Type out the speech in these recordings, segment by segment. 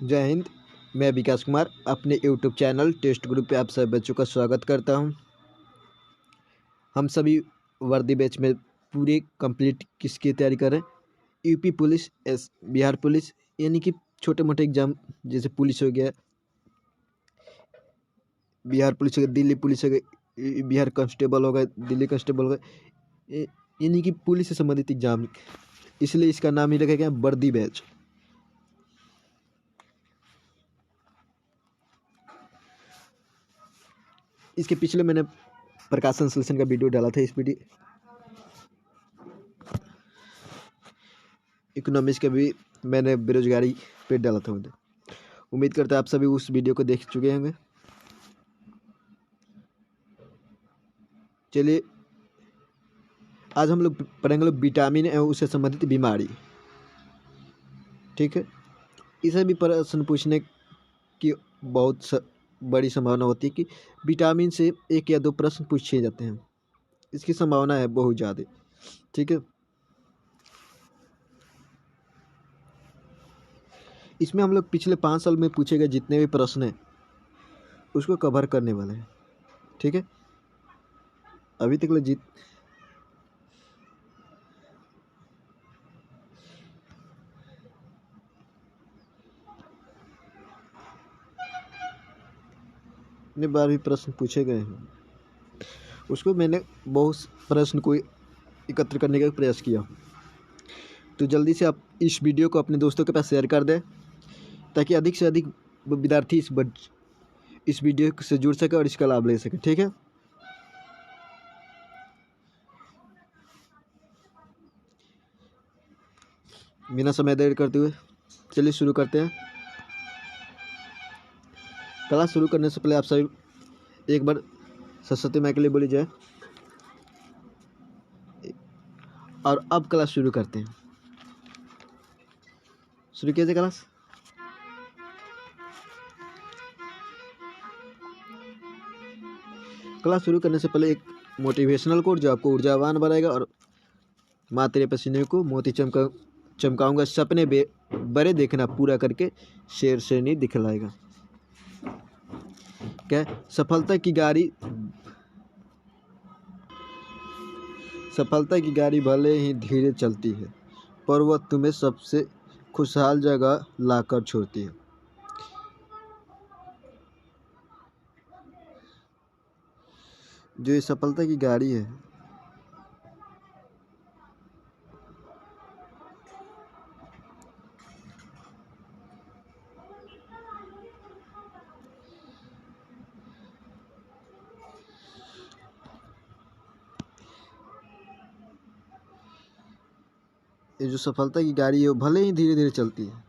जय हिंद। मैं विकास कुमार अपने यूट्यूब चैनल टेस्ट ग्रुप पे आप सभी बच्चों का स्वागत करता हूं। हम सभी वर्दी बैच में पूरे कंप्लीट किसकी तैयारी कर रहे हैं? यूपी पुलिस, बिहार पुलिस, यानी कि छोटे मोटे एग्जाम जैसे पुलिस हो गया, बिहार पुलिस हो गया, दिल्ली पुलिस हो गई, बिहार कांस्टेबल हो गया, दिल्ली कांस्टेबल हो गया, यानी कि पुलिस से संबंधित एग्जाम। इसलिए इसका नाम ही रखा गया वर्दी बैच। इसके पिछले मैंने प्रकाशन संश्लेषण का वीडियो डाला था। इस वीडियो इकोनॉमिक्स का भी मैंने बेरोजगारी पे डाला था। उम्मीद करता है आप सभी उस वीडियो को देख चुके होंगे। चलिए आज हम लोग पढ़ेंगे विटामिन एवं उससे संबंधित बीमारी। ठीक है, इसे भी प्रश्न पूछने की बहुत बड़ी संभावना होती है कि विटामिन से 1 या 2 प्रश्न पूछे जाते हैं। इसकी संभावना है बहुत ज़्यादा। ठीक है, इसमें हम लोग पिछले 5 साल में पूछे गए जितने भी प्रश्न हैं उसको कवर करने वाले हैं। ठीक है, अभी तक ले जितने बार भी प्रश्न पूछे गए हैं उसको मैंने बहुत प्रश्न को एकत्र करने का प्रयास किया। तो जल्दी से आप इस वीडियो को अपने दोस्तों के पास शेयर कर दें ताकि अधिक से अधिक विद्यार्थी इस वीडियो से जुड़ सके और इसका लाभ ले सके। ठीक है, बिना समय देर करते हुए चलिए शुरू करते हैं। क्लास शुरू करने से पहले आप सभी एक बार सरस्वती माँ के लिए बोली जाए। और अब क्लास शुरू करते हैं। शुरू कीजिए क्लास। क्लास शुरू करने से पहले एक मोटिवेशनल कोड जो आपको ऊर्जावान बनाएगा और माँ तेरे पसीने को मोती चमकाऊंगा, सपने बड़े देखना, पूरा करके शेर शेरनी दिखलाएगा। क्या? सफलता की गाड़ी भले ही धीरे चलती है पर वह तुम्हें सबसे खुशहाल जगह लाकर छोड़ती है। जो ये सफलता की गाड़ी है ये जो सफलता की गाड़ी है वो भले ही धीरे धीरे चलती है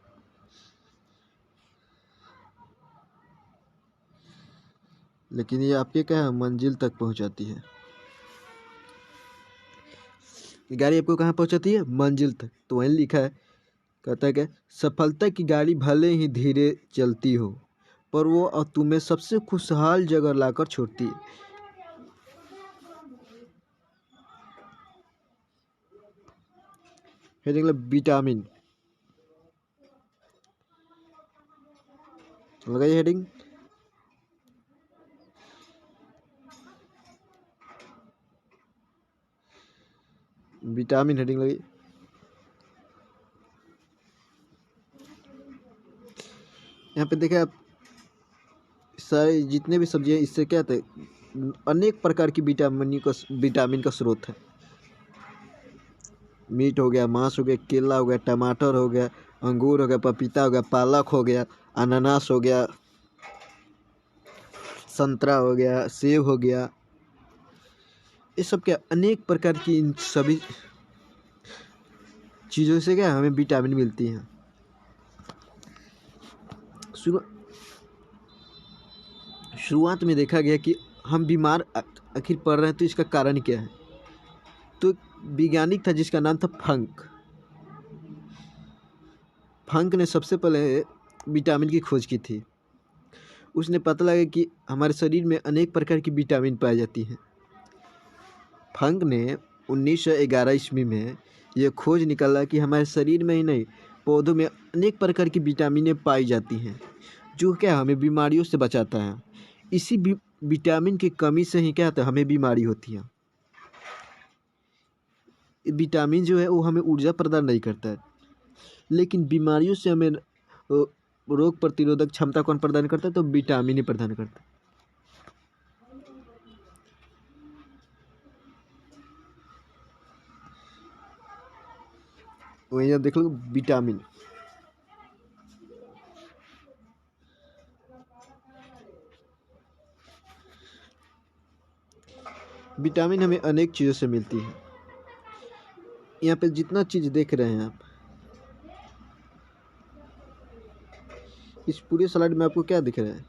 लेकिन ये आपके क्या है मंजिल तक पहुंचाती है। ये गाड़ी आपको कहाँ पहुंचाती है? मंजिल तक। तो वहीं लिखा है, कहता है क्या? सफलता की गाड़ी भले ही धीरे चलती हो पर वो और तुम्हें सबसे खुशहाल जगह लाकर छोड़ती है। हेडिंग विटामिन लगाइए। हेडिंग विटामिन, हेडिंग लगी। यहाँ पे देखिए आप सारे जितने भी सब्जियाँ इससे क्या होता है अनेक प्रकार की विटामिन का स्रोत है। मीट हो गया, मांस हो गया, केला हो गया, टमाटर हो गया, अंगूर हो गया, पपीता हो गया, पालक हो गया, अनानास हो गया, संतरा हो गया, सेब हो गया। ये सब क्या अनेक प्रकार की इन सभी चीज़ों से क्या हमें विटामिन मिलती हैं। शुरुआत में देखा गया कि हम बीमार आखिर पड़ रहे हैं तो इसका कारण क्या है। तो वैज्ञानिक था जिसका नाम था फंक ने सबसे पहले विटामिन की खोज की थी। उसने पता लगा कि हमारे शरीर में अनेक प्रकार की विटामिन पाई जाती हैं। फंक ने 1911 ईस्वी में यह खोज निकाला कि हमारे शरीर में ही नहीं पौधों में अनेक प्रकार की विटामिनें पाई जाती हैं जो क्या हमें बीमारियों से बचाता है। इसी विटामिन की कमी से ही क्या होता है, हमें बीमारी होती है। विटामिन जो है वो हमें ऊर्जा प्रदान नहीं करता है, लेकिन बीमारियों से हमें रोग प्रतिरोधक क्षमता कौन प्रदान करता है, तो विटामिन ही प्रदान करता है। वही देख लो विटामिन। विटामिन हमें अनेक चीज़ों से मिलती है। यहाँ पे जितना चीज़ देख रहे हैं आप, इस पूरे स्लाइड में आपको क्या दिख रहा है,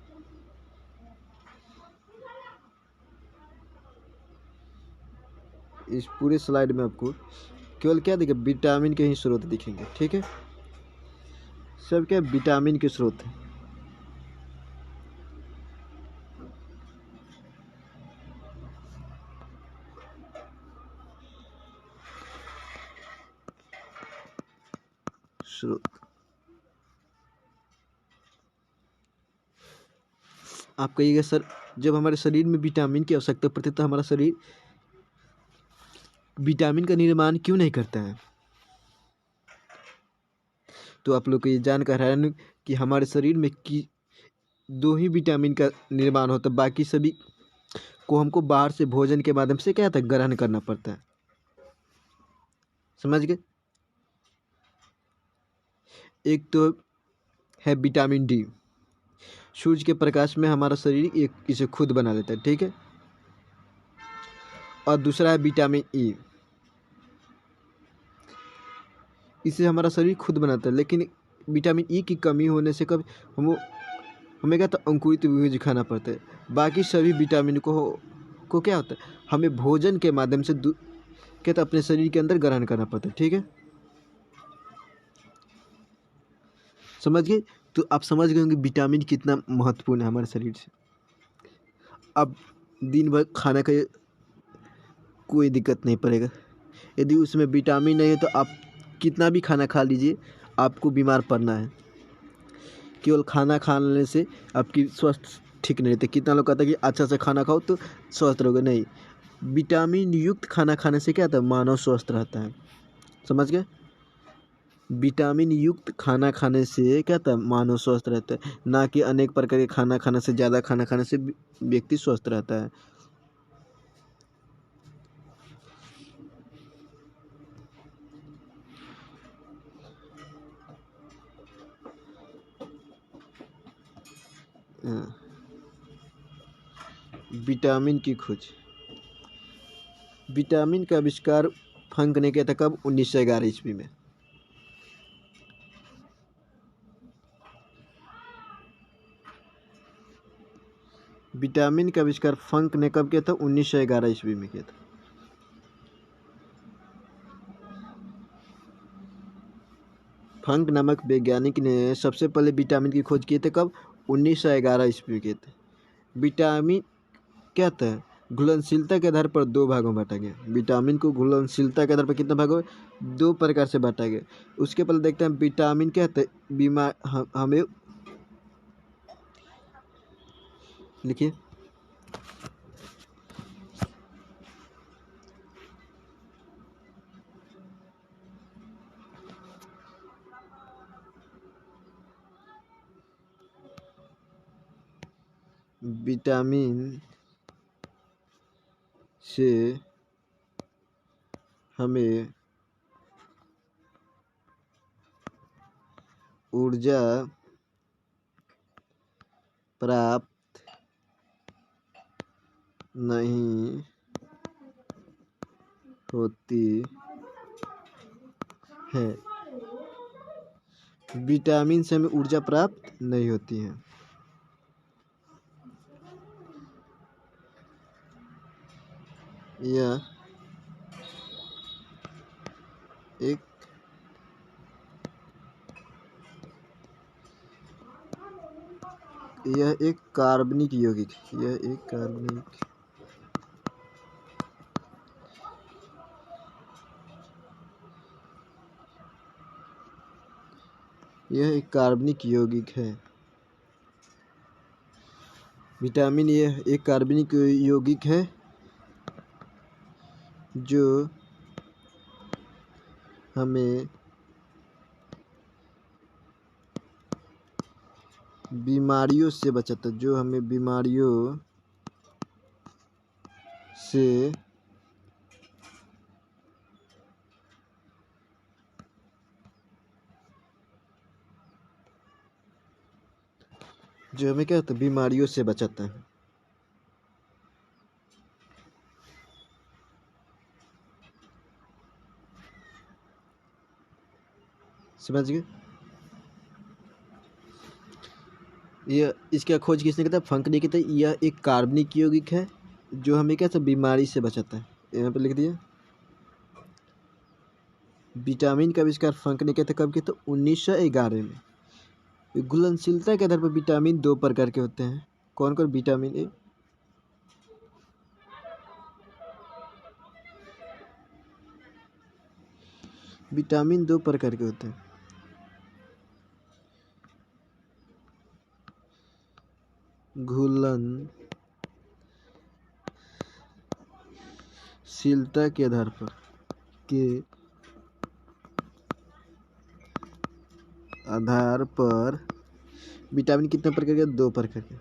इस पूरे स्लाइड में आपको केवल क्या दिखे, विटामिन के ही स्रोत दिखेंगे। ठीक है, सब क्या विटामिन के स्रोत हैं। स्रोत आप कहिएगा सर, जब हमारे शरीर में विटामिन की आवश्यकता पड़ती है तो हमारा शरीर विटामिन का निर्माण क्यों नहीं करता है। तो आप लोग को ये जानकर हैरान कि हमारे शरीर में की 2 ही विटामिन का निर्माण होता है, बाकी सभी को हमको बाहर से भोजन के माध्यम से क्या होता है, ग्रहण करना पड़ता है। समझ गए। एक तो है विटामिन डी, सूर्य के प्रकाश में हमारा शरीर एक इसे खुद बना लेता है। ठीक है, और दूसरा है विटामिन ई, इसे हमारा शरीर खुद बनाता है, लेकिन विटामिन ई की कमी होने से कब हमें क्या, तो अंकुरित बीज खाना पड़ता है। बाकी सभी विटामिन को क्या होता है, हमें भोजन के माध्यम से क्या, तो अपने शरीर के अंदर ग्रहण करना पड़ता है। ठीक है, समझ गए। तो आप समझ गए होंगे विटामिन कितना महत्वपूर्ण है हमारे शरीर से। अब दिन भर खाना का कोई दिक्कत नहीं पड़ेगा, यदि उसमें विटामिन नहीं है तो आप कितना भी खाना खा लीजिए, आपको बीमार पड़ना है। केवल खाना खाने से आपकी स्वास्थ्य ठीक नहीं रहती। कितना लोग कहते हैं कि अच्छा से खाना खाओ तो स्वस्थ रहोगे, नहीं। विटामिन युक्त खाना खाने से क्या होता है, मानव स्वस्थ रहता है। समझ गए। विटामिन युक्त खाना खाने से क्या होता है, मानव स्वस्थ रहता है, ना कि अनेक प्रकार के खाना खाने से, ज़्यादा खाना खाने से व्यक्ति स्वस्थ रहता है। विटामिन की खोज, विटामिन का आविष्कार फंक ने किया था कब, 1911 ईस्वी में। विटामिन का आविष्कार फंक ने कब किया था, 1911 ईस्वी में किया था। फंक नामक वैज्ञानिक ने सबसे पहले विटामिन की खोज की थी कब, 1911 ईस्वी में किए थे। विटामिन क्या था, घुलनशीलता के आधार पर 2 भागों में बांटा गया। विटामिन को घुलनशीलता के आधार पर कितने भागों में, 2 प्रकार से बांटा गया। उसके पहले देखते हैं विटामिन क्या था, बीमार हमें लिखिए, विटामिन से हमें ऊर्जा प्राप्त नहीं होती है। विटामिन से हमें ऊर्जा प्राप्त नहीं होती है। यह एक कार्बनिक यौगिक, यह एक कार्बनिक यह एक कार्बनिक यौगिक है। विटामिन यह एक कार्बनिक यौगिक है जो हमें बीमारियों से बचाता है, जो हमें बीमारियों से क्या होता है, बीमारियों से बचाता है। समझ गए? यह इसका खोज किसने किया था? फंक ने किया था। यह एक कार्बनिक यौगिक है जो हमें क्या था, बीमारी से बचाता है। यहाँ पे लिख दिया। विटामिन का आविष्कार फंक ने किया था। कब किया था? 1911 में। घुलनशीलता के आधार पर विटामिन 2 प्रकार के होते हैं। कौन कौन? विटामिन ए, विटामिन 2 प्रकार के होते हैं। घुलनशीलता के आधार पर विटामिन कितने प्रकार के? 2 प्रकार के।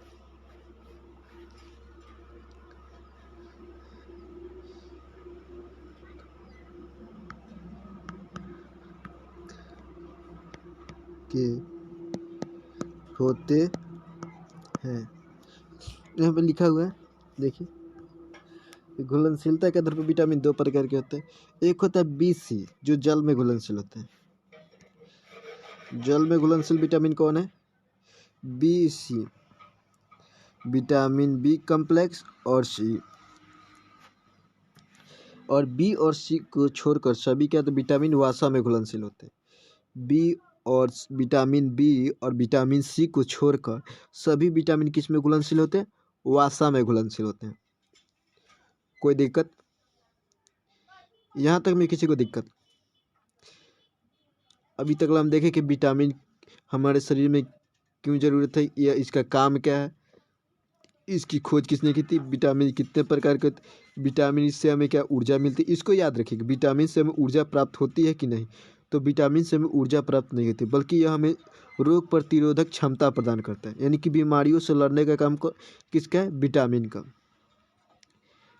होते हैं। यहाँ पे लिखा हुआ है, देखिए। घुलनशीलता के आधार पर विटामिन 2 प्रकार के होते हैं। एक होता है BC, जो जल में घुलनशील होते हैं। जल में घुलनशील विटामिन कौन है? BC, विटामिन B कॉम्प्लेक्स और C। और B और C को छोड़कर सभी क्या, तो विटामिन वसा में घुलनशील होते हैं। विटामिन B और विटामिन C को छोड़कर सभी विटामिन किस में घुलनशील होते हैं? वसा में घुलनशील होते हैं। कोई दिक्कत? यहाँ तक में किसी को दिक्कत? अभी तक हम देखें कि विटामिन हमारे शरीर में क्यों जरूरत है, या इसका काम क्या है, इसकी खोज किसने की थी, विटामिन कितने प्रकार के, विटामिन से हमें क्या ऊर्जा मिलती है। इसको याद रखिएगा। विटामिन से हमें ऊर्जा प्राप्त होती है कि नहीं? तो विटामिन से हमें ऊर्जा प्राप्त नहीं होती, बल्कि यह हमें रोग प्रतिरोधक क्षमता प्रदान करता है। यानी कि बीमारियों से लड़ने का काम किसका है? विटामिन का।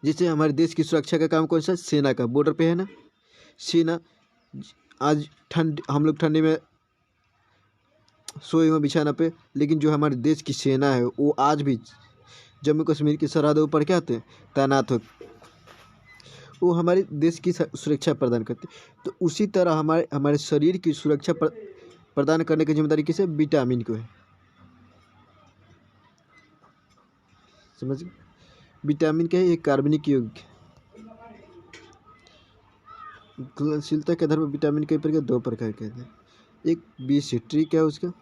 जैसे हमारे देश की सुरक्षा का काम कौन सा? सेना का। बॉर्डर पे है ना सेना। आज हम लोग ठंडी में सोए हुए बिछाना पे, लेकिन जो हमारे देश की सेना है वो आज भी जम्मू कश्मीर की सरहदों पर क्या होते हैं? तैनात हो। वो हमारे देश की सुरक्षा प्रदान करते हैं। तो उसी तरह हमारे शरीर की सुरक्षा प्रदान करने की जिम्मेदारी किसे? विटामिन को है। समझ गए? विटामिन क्या है? एक कार्बनिक यौगिक है। घुलनशीलता के आधार पर विटामिन कई प्रकार, 2 प्रकार के हैं। एक BC, ट्री क्या है उसका?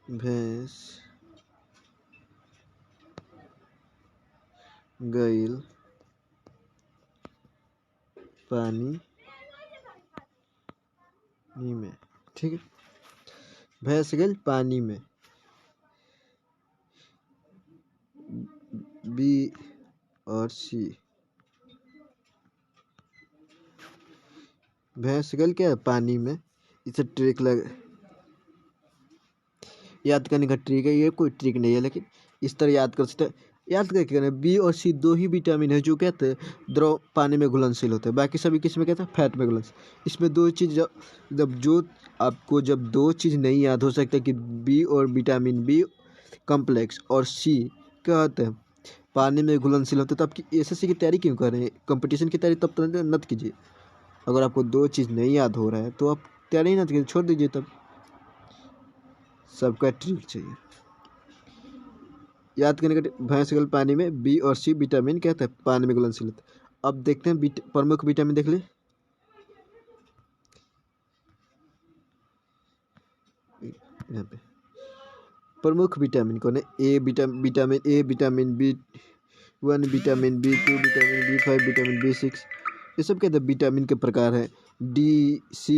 भैंस गईल पानी में, ठीक है। भैंस गईल पानी में, B और C। भैंस गईल क्या है? पानी में। इसे ट्रिक याद करने का ट्रिक है। ये कोई ट्रिक नहीं है, लेकिन इस तरह याद कर सकते हैं। याद करके करना। B और C 2 ही विटामिन है जो कहते हैं द्रव पानी में घुलनशील होते हैं। बाकी सभी किस में कहते हैं? फैट में घुलनशील। इसमें 2 चीज़ जब 2 चीज़ नहीं याद हो सकता कि B और विटामिन B कॉम्प्लेक्स और C क्या होते हैं? पानी में घुलनशील होते हैं। तो आपकी SSC की तैयारी क्यों कर रहे हैं? कंपटीशन की तैयारी तब तक मत कीजिए। अगर आपको 2 चीज़ नहीं याद हो रहा है तो आप तैयारी ना कीजिए, छोड़ दीजिए। तब सबका ट्रिक चाहिए याद करने का। भैंस गईल पानी में, B और C विटामिन कहते हैं पानी में घुलनशील होते हैं। अब देखते हैं प्रमुख विटामिन देख ले। यहाँ पे प्रमुख विटामिन कौन है? Vitamin A, vitamin B1, vitamin B2, vitamin B5, vitamin B6। ये सब क्या है? विटामिन के प्रकार है। D, C,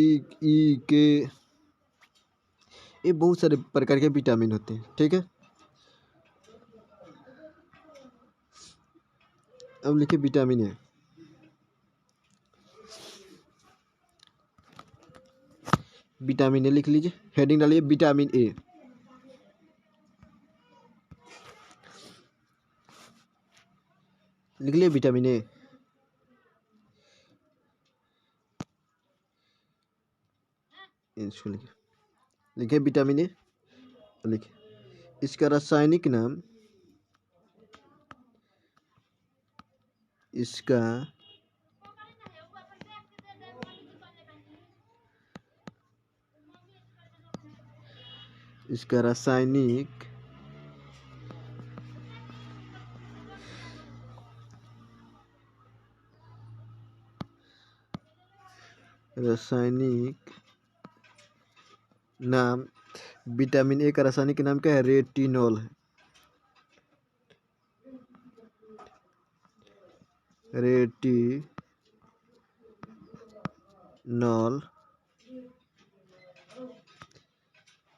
E, K, ये बहुत सारे प्रकार के विटामिन होते हैं। ठीक है, अब लिखिए विटामिन ए। विटामिन ए लिख लीजिए, हेडिंग डालिए विटामिन ए। लिख लिया विटामिन ए। इसको लिखिए विटामिन ए। लिखिए इसका रासायनिक नाम, इसका रासायनिक नाम, विटामिन ए का रासायनिक नाम क्या है? रेटिनॉल है। रेटिनॉल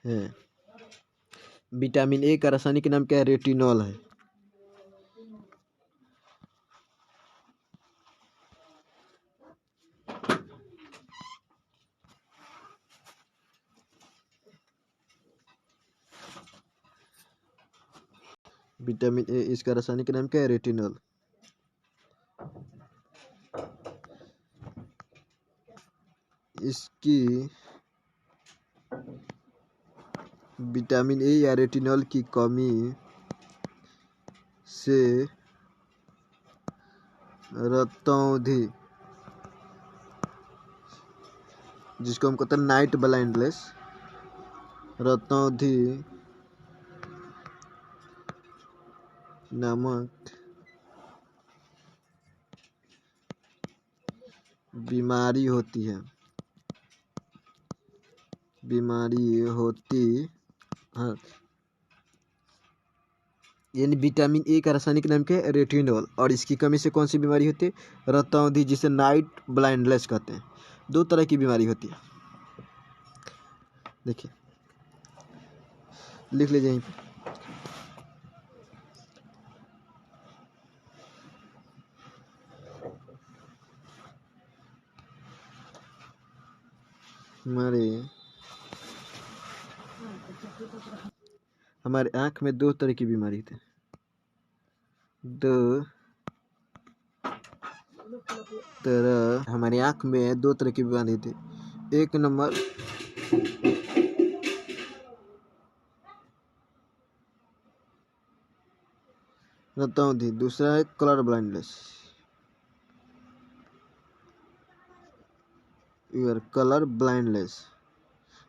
है। विटामिन ए का रासायनिक नाम क्या है? रेटिनॉल है। विटामिन ए, इसका रासायनिक नाम क्या है? रेटिनॉल। इसकी विटामिन ए या रेटिनॉल की कमी से रतौंधी, जिसको हम कहते हैं नाइट ब्लाइंडनेस, रतौंधी नामक बीमारी होती है। हाँ, यानी विटामिन ए का रासायनिक नाम क्या है? रेटिनॉल। और इसकी कमी से कौन सी बीमारी होती है? रतौंधी, जिसे नाइट ब्लाइंडनेस कहते हैं। दो तरह की बीमारी होती है। देखिए लिख लीजिए यहीं पे। हमारे आँख में दो तरह की बीमारी थी। हमारी आँख में दो तरह की बीमारी थी। एक नंबर रतौंधी, दूसरा है कलर ब्लाइंडनेस। कलर ब्लाइंडनेस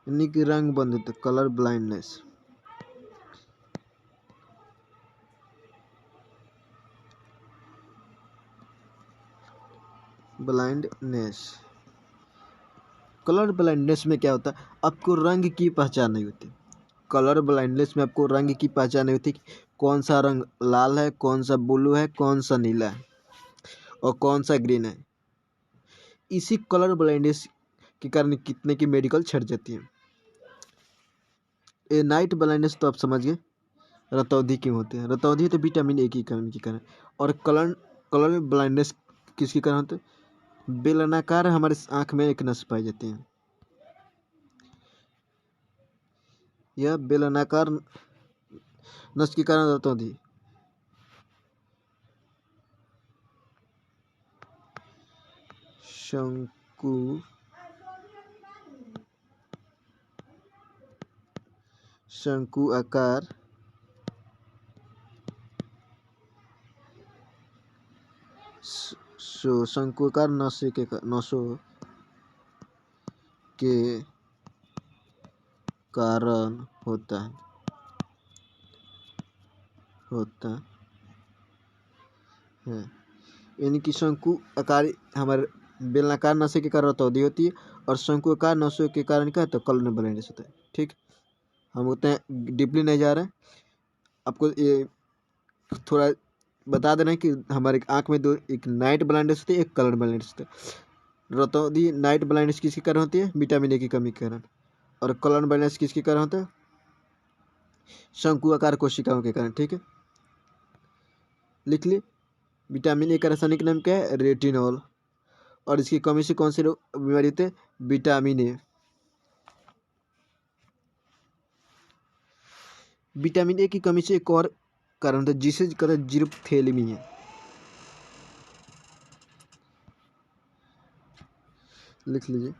यानी कि रंग बंद होते, कलर ब्लाइंडनेस। कलर ब्लाइंडनेस में क्या होता है? आपको रंग की पहचान नहीं होती। कलर ब्लाइंडनेस में आपको रंग की पहचान नहीं होती कि कौन सा रंग लाल है, कौन सा ब्लू है, कौन सा नीला है और कौन सा ग्रीन है। इसी कलर ब्लाइंडनेस के कारण कितने की मेडिकल छट जाती है। ये नाइट ब्लाइंडनेस तो आप समझ गए, रतौंधी क्यों होते हैं? रतौंधी तो विटामिन ए की कमी के कारण। और कलर ब्लाइंडनेस किसके कारण होते हैं? बेलनाकार हमारे आँख में एक नस पाई जाती है। यह बेलनाकार नस के कारण रतौंधी। शंकु आकार शंकुआकार नसों के कारण होता है। यानी कि शंकु आकार हमारे बेलनाकार नशे के कारण रतौंधी होती है और शंकुआकार नसों के कारण क्या होता है? कलर ब्लाइंडनेस होता है। ठीक। हम उतने डीपली नहीं जा रहे हैं। आपको ये थोड़ा बता देना है कि हमारे आँख में दो, एक नाइट ब्लाइंडनेस होती है, एक कलर ब्लाइंडनेस होती है। रतौंधी नाइट ब्लाइंडनेस किसके कारण होती है? विटामिन ए की कमी के कारण। और कलर ब्लाइंडनेस किसके कारण होता है? शंकु आकार कोशिकाओं के कारण। ठीक है, लिख लिए। विटामिन ए का रासायनिक नाम क्या है? रेटिनॉल। और इसकी कमी से कौन सी बीमारी होती है? Vitamin A. विटामिन ए की कमी से एक और कारण होता है जिसे कहते हैं जीरोथैलेमिया। लिख लीजिए।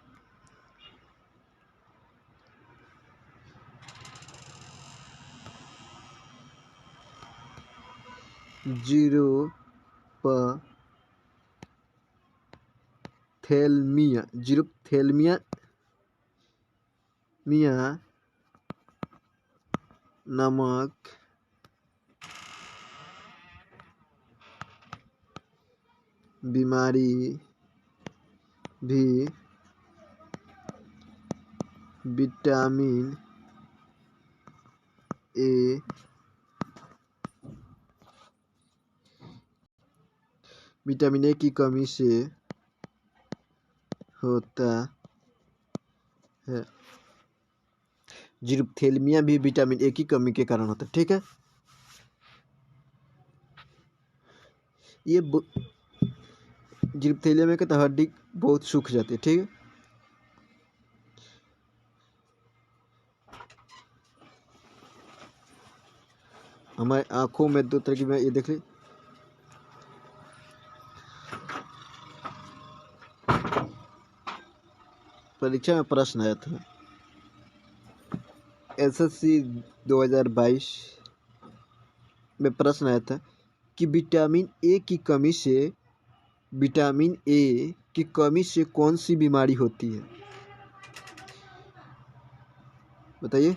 जीरोथैलेमिया नामक बीमारी भी विटामिन ए की कमी से होता है। जीरोथैलेमिया भी विटामिन ए की कमी के कारण होता है। ठीक है, ये जीरोथैलेमिया में कहता हड्डी बहुत सूख जाती है। ठीक है, हमारे आंखों में दो तरह की ये देख ली। परीक्षा में प्रश्न आया था एसएससी 2022 में प्रश्न आया था कि विटामिन ए की कमी से कौन सी बीमारी होती है? बताइए।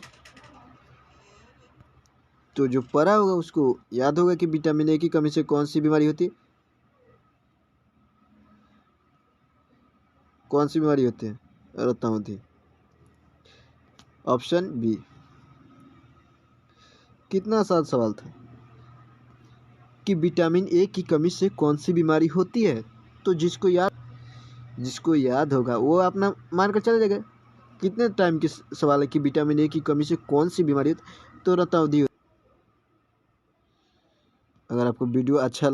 तो जो पढ़ा होगा उसको याद होगा कि विटामिन ए की कमी से कौन सी बीमारी होती है। कौन सी बीमारी होती है? रतौंधी। Option B. कितना आसान सवाल था कि विटामिन ए की कमी से कौन सी बीमारी होती है। तो जिसको याद होगा वो अपना मान कर चले जाएगा। कितने टाइम की सवाल है कि विटामिन ए की कमी से कौन सी बीमारी होती है? तो रतौंधी। अगर आपको वीडियो अच्छा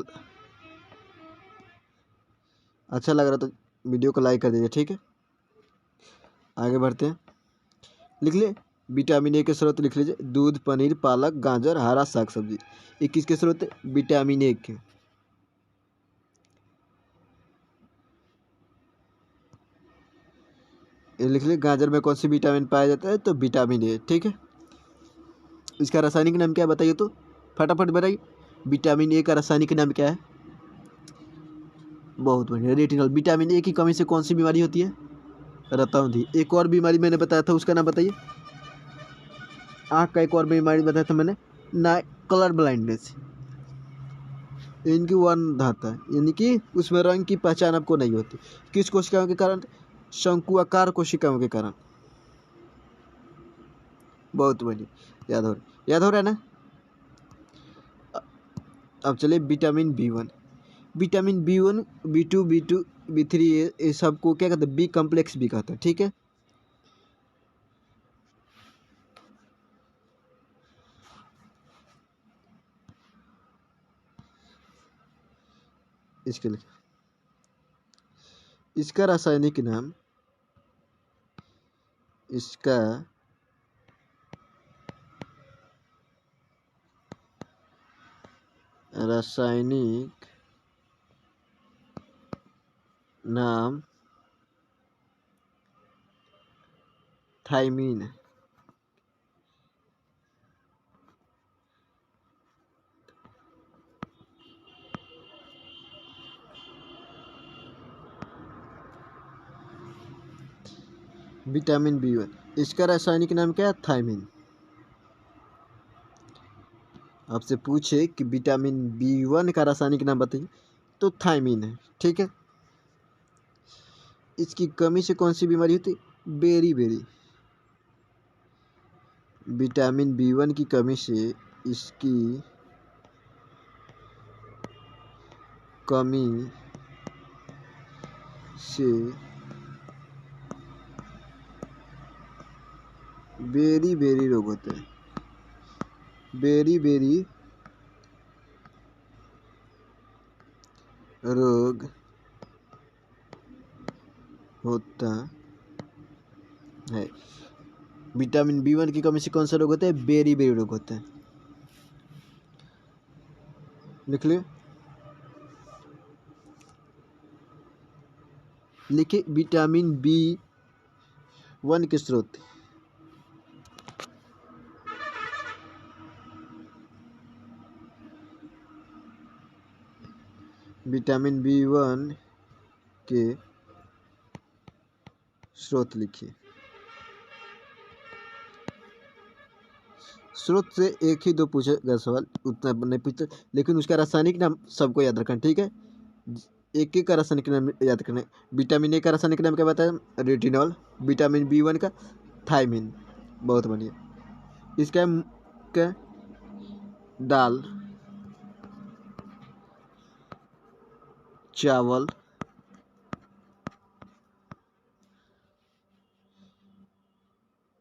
लग रहा तो वीडियो को लाइक कर दीजिए। ठीक है, आगे बढ़ते हैं। लिख लिए। विटामिन ए के स्रोत लिख लीजिए। दूध, पनीर, पालक, गाजर, हरा साग सब्जी। ये किसके स्रोत है? विटामिन ए के। ये लिख लिए। गाजर में कौन सी विटामिन पाया जाता है? तो विटामिन ए। ठीक है, इसका रासायनिक नाम क्या है बताइए तो, फटाफट बताइए। विटामिन ए का रासायनिक नाम क्या है? बहुत बढ़िया, रेटिनॉल। विटामिन ए की कमी से कौन सी बीमारी होती है? रतौंधी। एक और बीमारी मैंने बताया था, उसका नाम बताइए। आँख का एक और बीमारी बताया था मैंने, ना कलर ब्लाइंडनेस। इनकी वन धाता है, यानी कि उसमें रंग की पहचान आपको नहीं होती। किस कोशिकाओं के कारण? शंकु आकार कोशिकाओं के कारण। बहुत बढ़िया, याद हो रहा है ना। अब चलिए vitamin B1। Vitamin B1, B2, B3 ये सबको क्या कहते हैं? बी कॉम्प्लेक्स भी कहते हैं। ठीक है, इसके लिए इसका रासायनिक नाम थायमीन। विटामिन B1, इसका रासायनिक नाम क्या है? थायमीन। आपसे पूछे कि विटामिन B1 का रासायनिक नाम बताइए, तो थायमीन है। ठीक है, इसकी कमी से कौन सी बीमारी होती है? Berry berry. विटामिन B1 की कमी से इसकी कमी से बेरी रोग होते हैं। बेरी रोग होता है। विटामिन B1 की कमी से कौन सा रोग होता है? बेरी रोग होता है। लिख लिया। लिखिए विटामिन B1 के स्रोत। विटामिन B1 के स्रोत लिखिए। स्रोत से एक ही दो पूछेगा सवाल, उतना नहीं पूछते, लेकिन उसका रासायनिक नाम सबको याद रखना, ठीक है। एक एक का रासायनिक नाम याद करना है। विटामिन ए का रासायनिक नाम क्या बताया? रेटिनॉल। विटामिन B1 का थायमिन। बहुत बढ़िया। इसका क्या? दाल, चावल,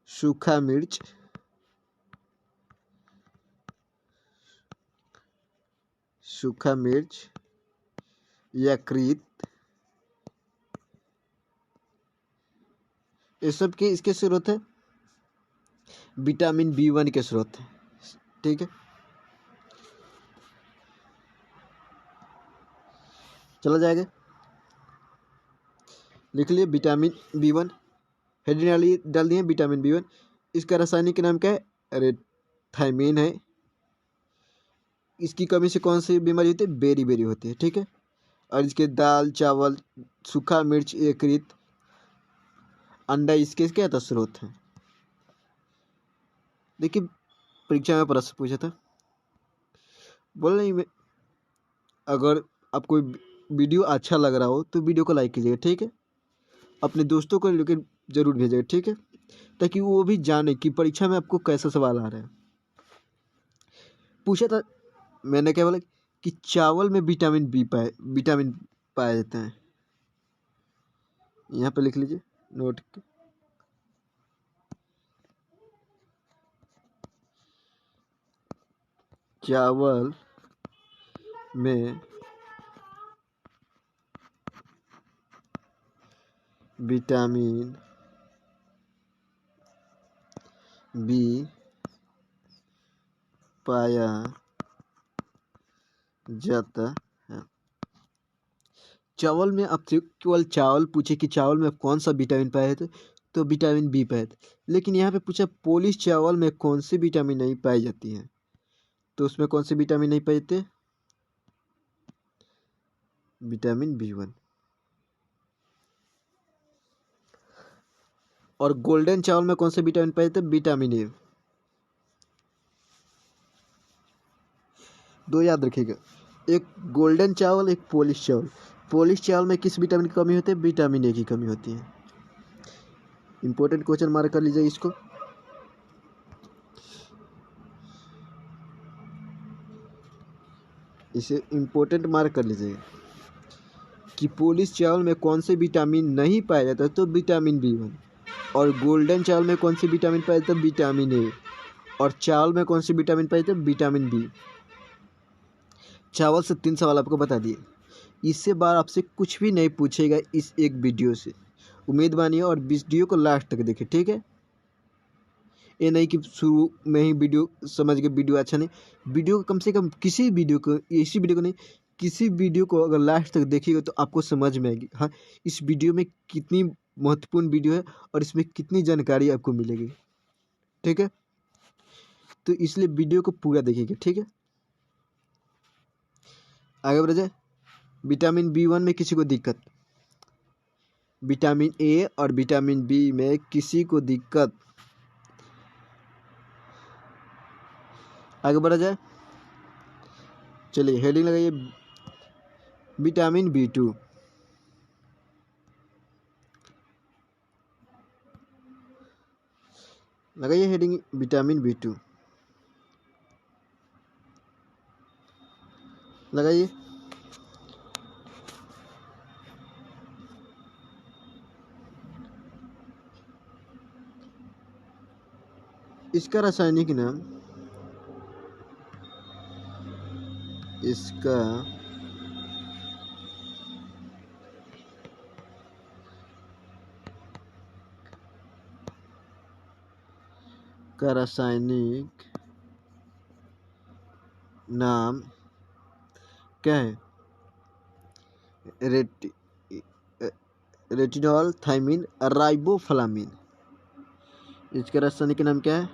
सूखा मिर्च, यकृत, ये सब के इसके स्रोत है विटामिन B1 के स्रोत है, ठीक है। चला जाएगा। लिख लिए विटामिन B1, हेडिंग डाल दिए विटामिन B1। इसका रासायनिक नाम क्या है? अरे थायमिन है। इसकी कमी से कौन सी बीमारी होती है? बेरी होती है, ठीक है। और इसके दाल, चावल, सूखा मिर्च, यकृत, अंडा इसके क्या था? स्रोत है। देखिए परीक्षा में प्रश्न पूछा था, बोल नहीं मैं। अगर आपको वीडियो अच्छा लग रहा हो तो वीडियो को लाइक कीजिएगा, ठीक है। अपने दोस्तों को लेकर जरूर भेजिएगा, ठीक है, ताकि वो भी जाने कि परीक्षा में आपको कैसा सवाल आ रहा है। पूछा था मैंने, क्या बोला कि चावल में विटामिन पाया जाता है। यहाँ पे लिख लीजिए नोट। चावल में विटामिन B पाया जाता है। चावल में आपसे केवल चावल पूछे कि चावल में कौन सा विटामिन पाया जाता है, तो विटामिन B पाया जाता है। लेकिन यहाँ पे पूछा पोलिश चावल में कौन सी विटामिन नहीं पाई जाती है, तो उसमें कौन सी विटामिन नहीं पाए जाते? Vitamin B1। और गोल्डन चावल में कौन से विटामिन पाए जाते? Vitamin A। दो याद रखिएगा, एक गोल्डन चावल, एक पोलिश चावल। पोलिश चावल में किस विटामिन की कमी होती है? विटामिन A की कमी होती है। इंपॉर्टेंट क्वेश्चन मार्क कर लीजिए इसको। इसे इंपॉर्टेंट मार्क कर लीजिए कि पोलिश चावल में कौन से विटामिन नहीं पाया जाता, तो विटामिन B1। और गोल्डन चावल में कौन सी विटामिन पाया जाता? Vitamin A। और चावल में कौन सी विटामिन पाई जाती? Vitamin B। चावल से 3 सवाल आपको बता दिए। इससे बार आपसे कुछ भी नहीं पूछेगा इस एक वीडियो से, उम्मीद मानिए। और वीडियो को लास्ट तक देखिए, ठीक है। ये नहीं कि शुरू में ही वीडियो समझ के वीडियो अच्छा नहीं। वीडियो को कम से कम किसी वीडियो को, इसी वीडियो को नहीं, किसी वीडियो को अगर लास्ट तक देखिएगा तो आपको समझ में आएगी, हाँ इस वीडियो में कितनी महत्वपूर्ण वीडियो है और इसमें कितनी जानकारी आपको मिलेगी, ठीक है। तो इसलिए वीडियो को पूरा देखिएगा, ठीक है। आगे बढ़ जाए। विटामिन B1 में किसी को दिक्कत, विटामिन A और विटामिन B में किसी को दिक्कत। आगे बढ़ा जाए। चलिए हेडिंग लगाइए विटामिन B2। लगाइए हेडिंग विटामिन B2, लगाइए। इसका रासायनिक नाम, इसका का रासायनिक नाम क्या है? Retinol, thiamine, riboflavin. इसका रासायनिक नाम क्या है?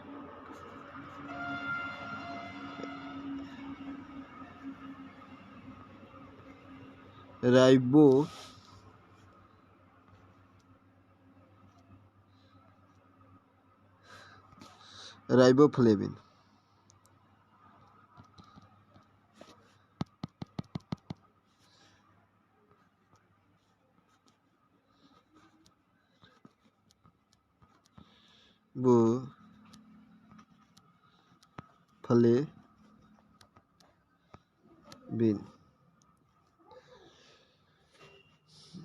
राइबोफ्लेविन। वो फ्लेविन।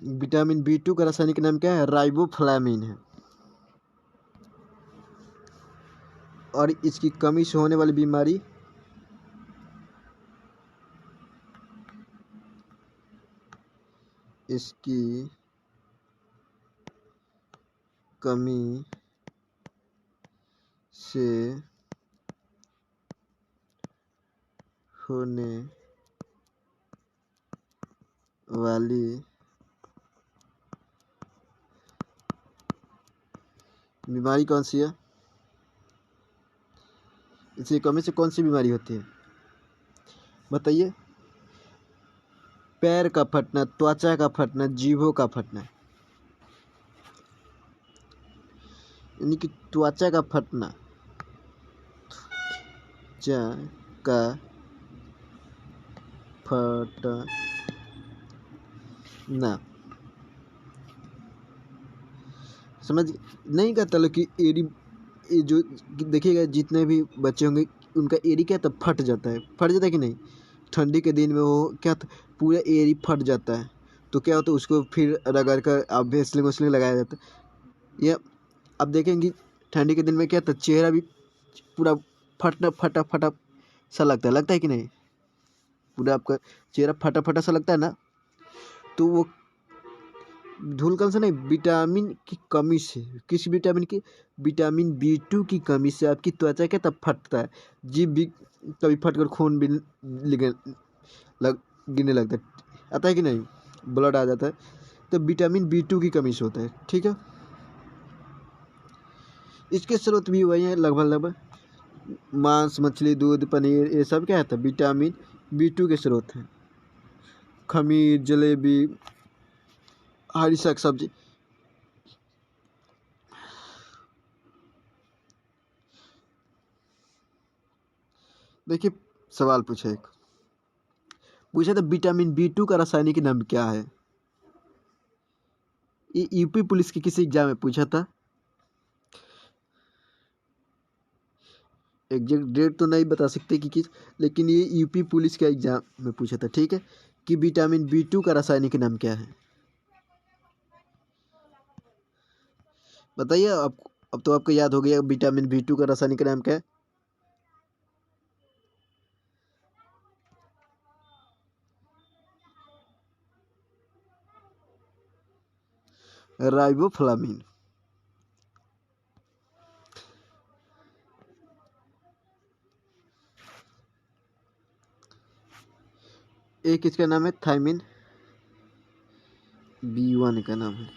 विटामिन B2 का रासायनिक नाम क्या है? राइबोफ्लाविन है। और इसकी कमी से होने वाली बीमारी, इसकी कमी से होने वाली बीमारी कौन सी है? इसकी कमी से कौन सी बीमारी होती है बताइए? पैर का फटना, त्वचा का फटना, जीभों का फटना। यानी कि त्वचा का फटना, त्वचा का फटना। समझ नहीं कहता लोग कि एड़ी, ये जो देखिएगा जितने भी बच्चे होंगे उनका एड़ी क्या तो फट जाता है, कि नहीं? ठंडी के दिन में वो क्या पूरा एड़ी फट जाता है, तो क्या होता है उसको फिर रगड़ कर अब भेसलिंग वेसलिंग लगाया जाता है। या अब देखेंगे ठंडी के दिन में क्या तो चेहरा भी पूरा फटा फटा सा लगता है कि नहीं? पूरा आपका चेहरा फटा फटा सा लगता है ना, तो वो धूलकण से नहीं, विटामिन की कमी से। किस विटामिन की? विटामिन B2 की कमी से आपकी त्वचा क्या तब फटता है, जीभ भी कभी फट कर खून भी गिरने लगता है, आता है कि नहीं? ब्लड आ जाता है, तो विटामिन B2 की कमी से होता है। ठीक है, इसके स्रोत भी वही है लगभग मांस, मछली, दूध, पनीर, ये सब क्या है? विटामिन B2 के स्रोत हैं। खमीर, जलेबी, हरी साग सब्जी। देखिए सवाल पूछा था विटामिन B2 का रासायनिक नाम क्या है? ये यूपी पुलिस की किसी एग्जाम में पूछा था। एग्जैक्ट डेट तो नहीं बता सकते कि किस, लेकिन ये यूपी पुलिस का एग्जाम में पूछा था। ठीक है, कि विटामिन B2 का रासायनिक नाम क्या है? बताइए। अब तो आपको याद हो गया विटामिन B2 का रासायनिक नाम क्या है? राइबोफ्लाविन। एक इसका नाम है थायमिन, B1 का नाम है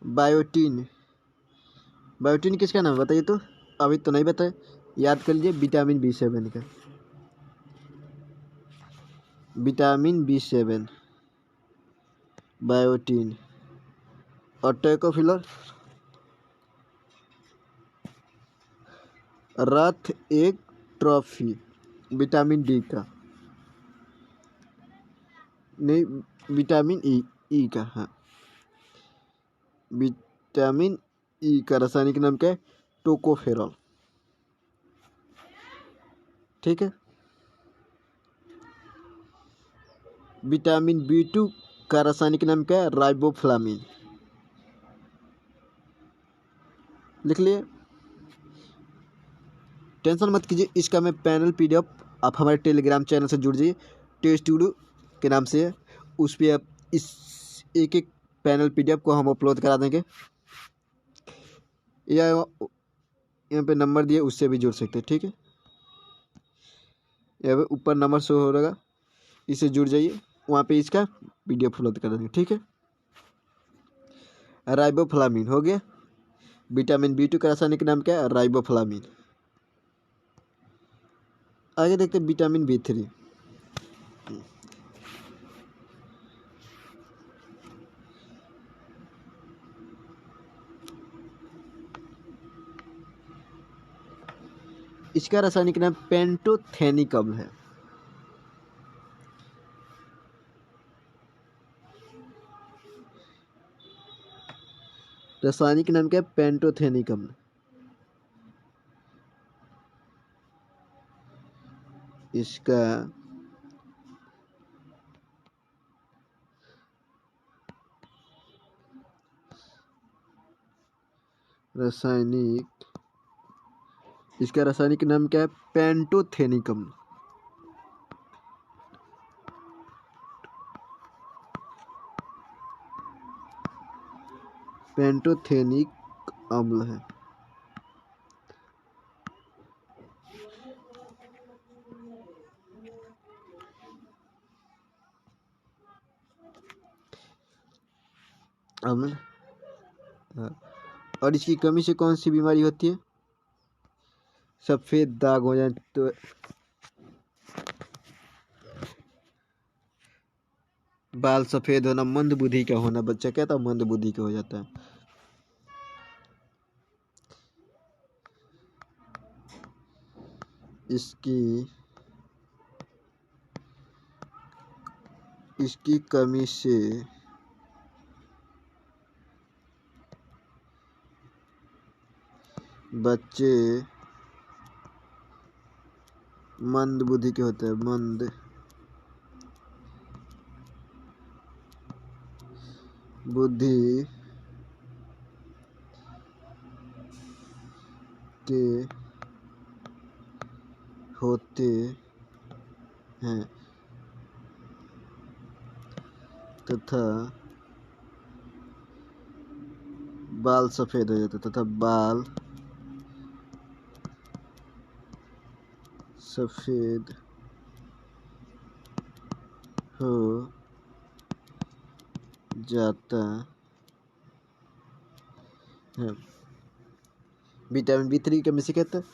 बायोटीन। बायोटीन किसका नाम है बताइए तो? अभी तो नहीं बताए, याद कर लीजिए। विटामिन B7 का, विटामिन B7 बायोटीन। और टोकोफिलर, रथ एक ट्रॉफी, विटामिन D का, नहीं विटामिन ई का, हाँ विटामिन ई का रासायनिक नाम क्या है? टोकोफेरॉल। ठीक है। विटामिन B2 का रासायनिक नाम क्या है? राइबोफ्लाविन। लिख लिए। टेंशन मत कीजिए, इसका मैं पैनल PDF आप हमारे टेलीग्राम चैनल से जुड़ जाइए, टेस्ट स्टूडियो के नाम से है। उस पर आप इस एक एक पैनल PDF को हम अपलोड करा देंगे, या यहाँ पे नंबर दिए उससे भी जुड़ सकते हैं। ठीक है, यहाँ पे ऊपर नंबर शो हो रहेगा, इससे जुड़ जाइए, वहाँ पे इसका PDF अपलोड कर देंगे। ठीक है। राइबोफ्लाविन हो गया। विटामिन B2 का रासायनिक नाम क्या है? राइबोफ्लाविन। आगे देखते हैं विटामिन B3। इसका रासायनिक नाम पेंटोथेनिक अम्ल है। रासायनिक नाम क्या है? पेंटोथेनिक अम्ल। इसका रासायनिक नाम क्या है? पेंटोथेनिक अम्ल। पेंटोथेनिक अम्ल है। अम्ल। और इसकी कमी से कौन सी बीमारी होती है? सफेद दाग हो जाए तो, बाल सफेद होना, मंद बुद्धि का होना, बच्चा कहता है मंद बुद्धि का हो जाता है। इसकी कमी से बच्चे मंद बुद्धि के होते हैं। मंद बुद्धि के होते हैं तथा बाल सफेद हो जाते, तथा बाल सफेद हो जाता है। विटामिन B3 की कमी से कहते हैं,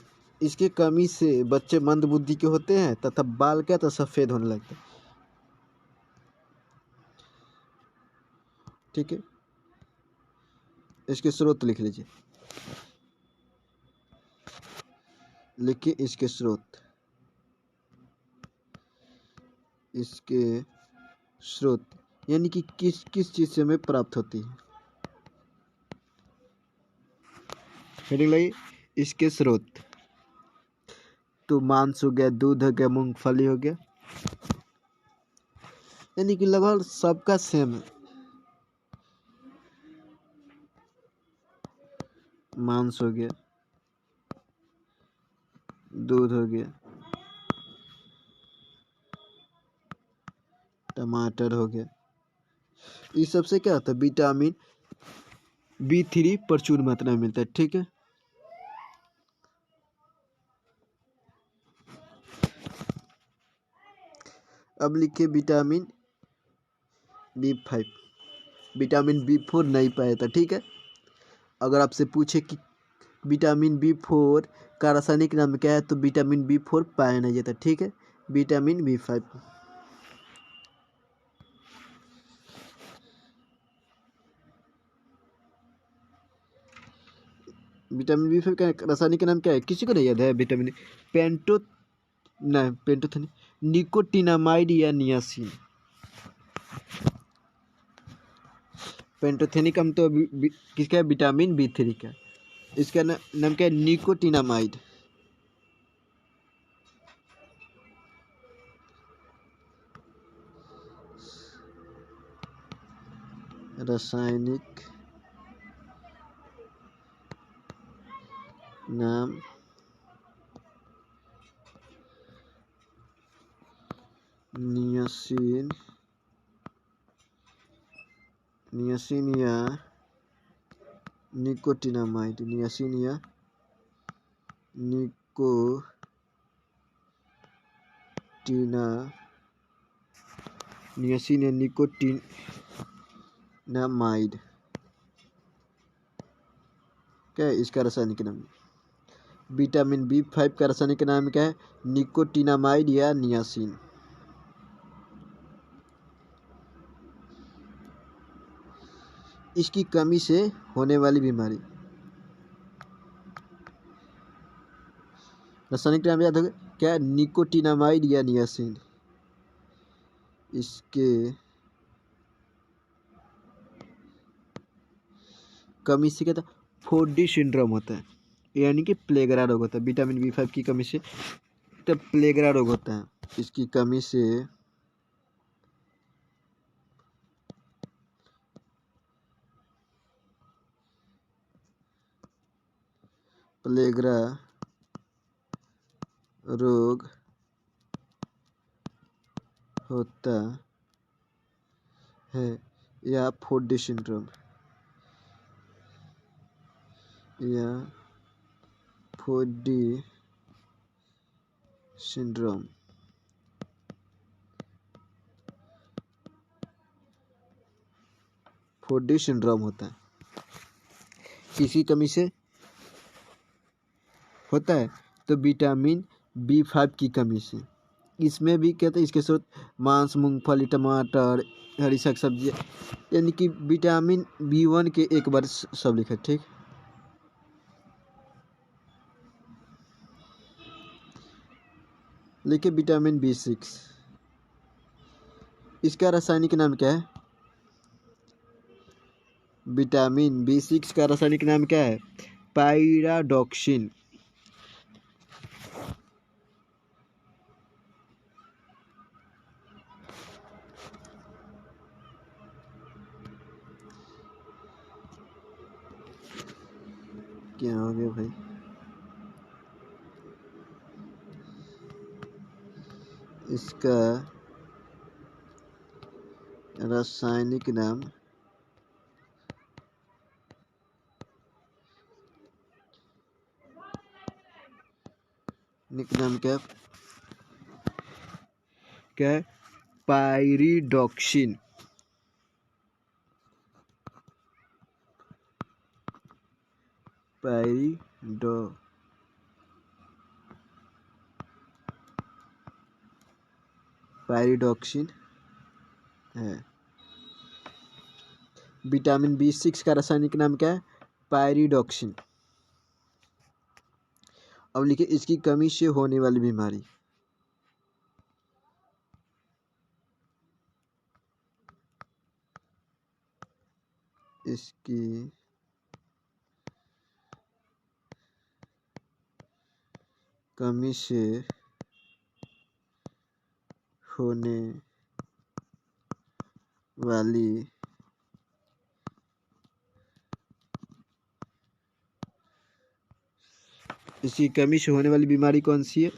इसकी कमी से बच्चे मंद बुद्धि के होते हैं तथा बाल क्या तो सफेद होने लगते हैं। ठीक है, इसके स्रोत लिख लीजिए। लिखिए इसके स्रोत। इसके स्रोत यानी कि किस किस चीज से हमें प्राप्त होती है। हेडिंग लगी, इसके स्रोत। तो मांस हो गया, दूध हो गया, मूंगफली हो गया, यानी कि लगभग सबका सेम है। मांस हो गया, दूध हो गया, टमाटर हो गया, इस सबसे क्या होता है? विटामिन B3 प्रचुर मात्रा में मिलता है। ठीक है, अब लिखिए विटामिन B5। विटामिन B4 नहीं पाया था। ठीक है, अगर आपसे पूछे कि विटामिन B4 का रासायनिक नाम क्या है तो विटामिन B4 पाया नहीं जाता। ठीक है, विटामिन B5। विटामिन B5 का रासायनिक नाम क्या है? किसी को नहीं याद है? विटामिन पेंटोथेनिक निकोटिनामाइड या नियासिन। पेंटोथेनिकम तो किसका है? विटामिन B3 का। इसका नाम क्या है? निकोटिनामाइड। रासायनिक नाम नियासिन या निकोटिनामाइड। नियासिन या निकोटिनामाइड क्या है? इसका रासायनिक नाम। विटामिन B5 का रासायनिक नाम क्या है? निकोटिनामाइड या नियासिन। इसकी कमी से होने वाली बीमारी, रासायनिक नाम याद होगा क्या है? निकोटिनामाइड या नियासिन। इसके कमी से क्या था? 4D सिंड्रोम होता है, यानी कि प्लेगरा रोग होता है। विटामिन B5 की कमी से तब प्लेगरा रोग होता है। इसकी कमी से प्लेगरा रोग होता है, या 4D सिंड्रोम, या 4D सिंड्रोम। 4D सिंड्रोम होता है, किसी कमी से होता है। तो विटामिन B5 की कमी से। इसमें भी कहते हैं इसके स्रोत मांस, मूंगफली, टमाटर, हरी साग सब्जियाँ, यानी कि विटामिन B1 के एक बार सब लिखे। ठीक, लिखे विटामिन B6। इसका रासायनिक नाम क्या है? विटामिन B6 का रासायनिक नाम क्या है? पायराडॉक्सिन। क्या हो गया भाई? इसका रासायनिक नाम क्या है? पायरिडॉक्सिन। पायरिडॉक्सिन है। विटामिन B6 का रासायनिक नाम क्या है? पायरिडॉक्सिन। अब लिखिए इसकी कमी से होने वाली बीमारी। इसकी कमी से होने वाली बीमारी कौन सी है?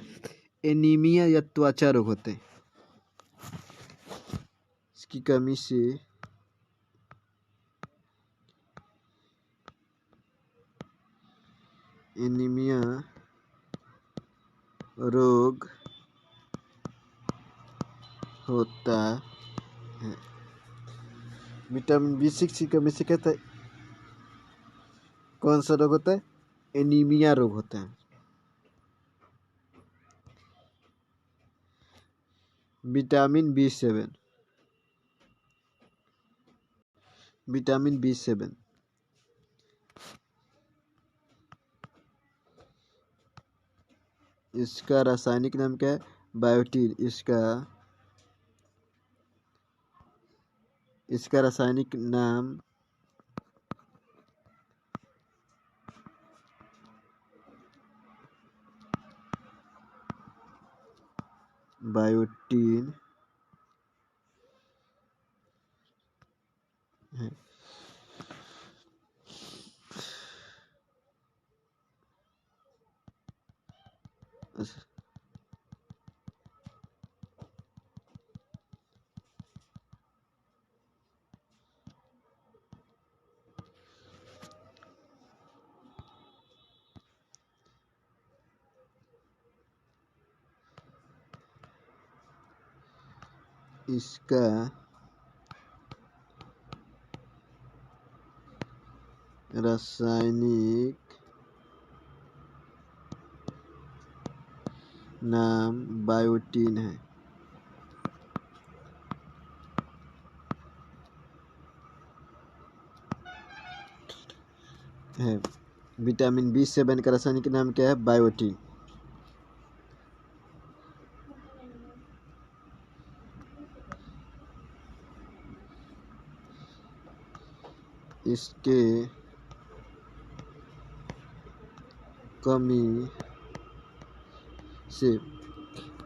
एनीमिया या त्वचा रोग होते हैं। इसकी कमी से एनीमिया रोग होता है। विटामिन B6 की कमी से कहता है कौन सा रोग होता है? एनीमिया रोग होता है। विटामिन B7 इसका रासायनिक नाम क्या है? बायोटीन। इसका रासायनिक नाम बायोटीन है। इसका रासायनिक नाम बायोटीन है। विटामिन B7 का रासायनिक नाम क्या है? बायोटीन। इसके कमी से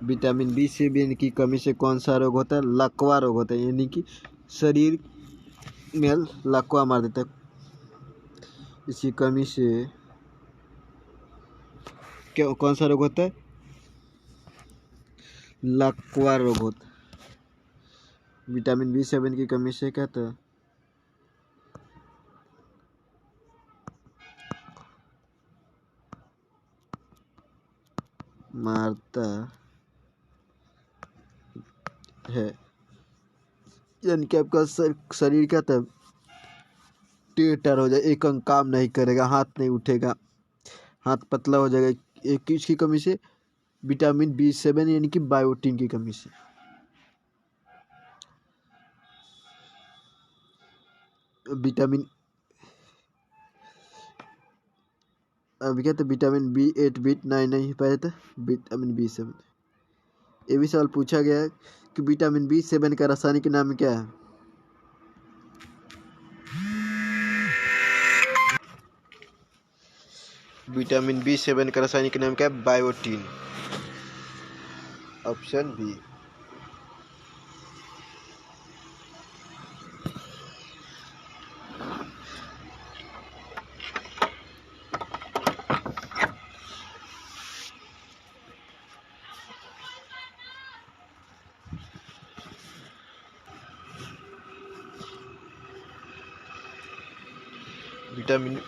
विटामिन B7 की कमी से कौन सा रोग होता है? लकवा रोग होता है, यानी कि शरीर में लकवा मार देता है। इसी कमी से क्या कौन सा रोग होता है? लकवा रोग होता है। विटामिन B7 की कमी से क्या होता है? मारता है, यानी कि आपका शरीर क्या होता है? टेटर हो जाए, एक अंग काम नहीं करेगा, हाथ नहीं उठेगा, हाथ पतला हो जाएगा। एक किसकी कमी से? विटामिन B7 यानी कि बायोटीन की कमी से। विटामिन अभी क्या था? विटामिन B8 B9 नहीं पाया था, विटामिन B7। ये भी सवाल पूछा गया है कि विटामिन B7 का रासायनिक नाम क्या है? विटामिन B7 का रासायनिक नाम क्या है? Biotin. Option B. Vitamin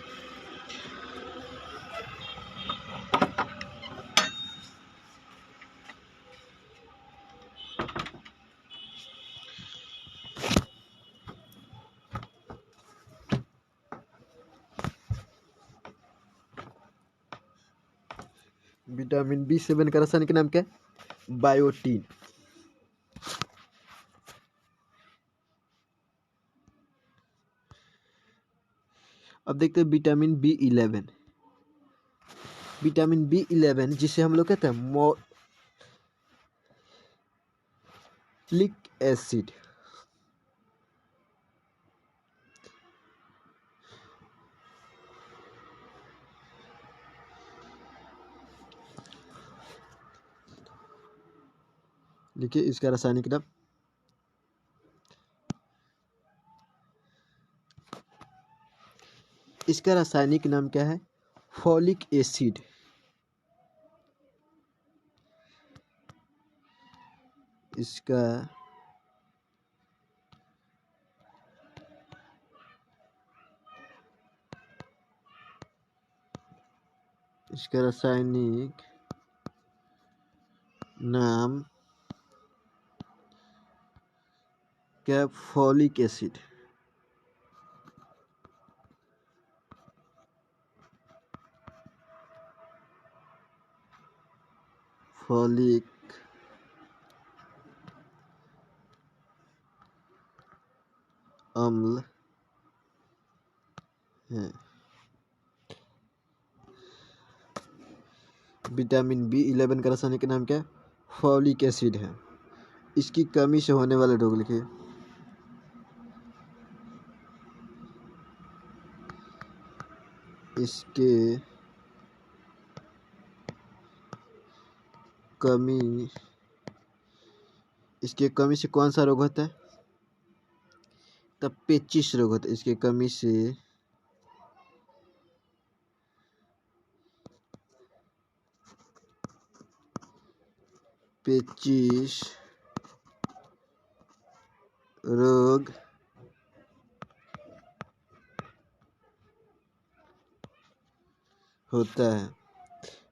vitamin B7 का रासायनिक नाम क्या है? बायोटीन। अब देखते हैं विटामिन B11। विटामिन B11 जिसे हम लोग कहते हैं मोलिक एसिड। देखिए इसका रासायनिक नाम। इसका रासायनिक नाम क्या है? Folic acid. इसका रासायनिक नाम क्या है? Folic acid. फोलिक अम्ल है। विटामिन B11 का रासायनिक नाम क्या है? फोलिक एसिड है। इसकी कमी से होने वाले रोग लिखिए। इसके कमी इसके कमी से कौन सा रोग होता है? तब पेचिश रोग होता है। इसके कमी से पेचिश रोग होता है।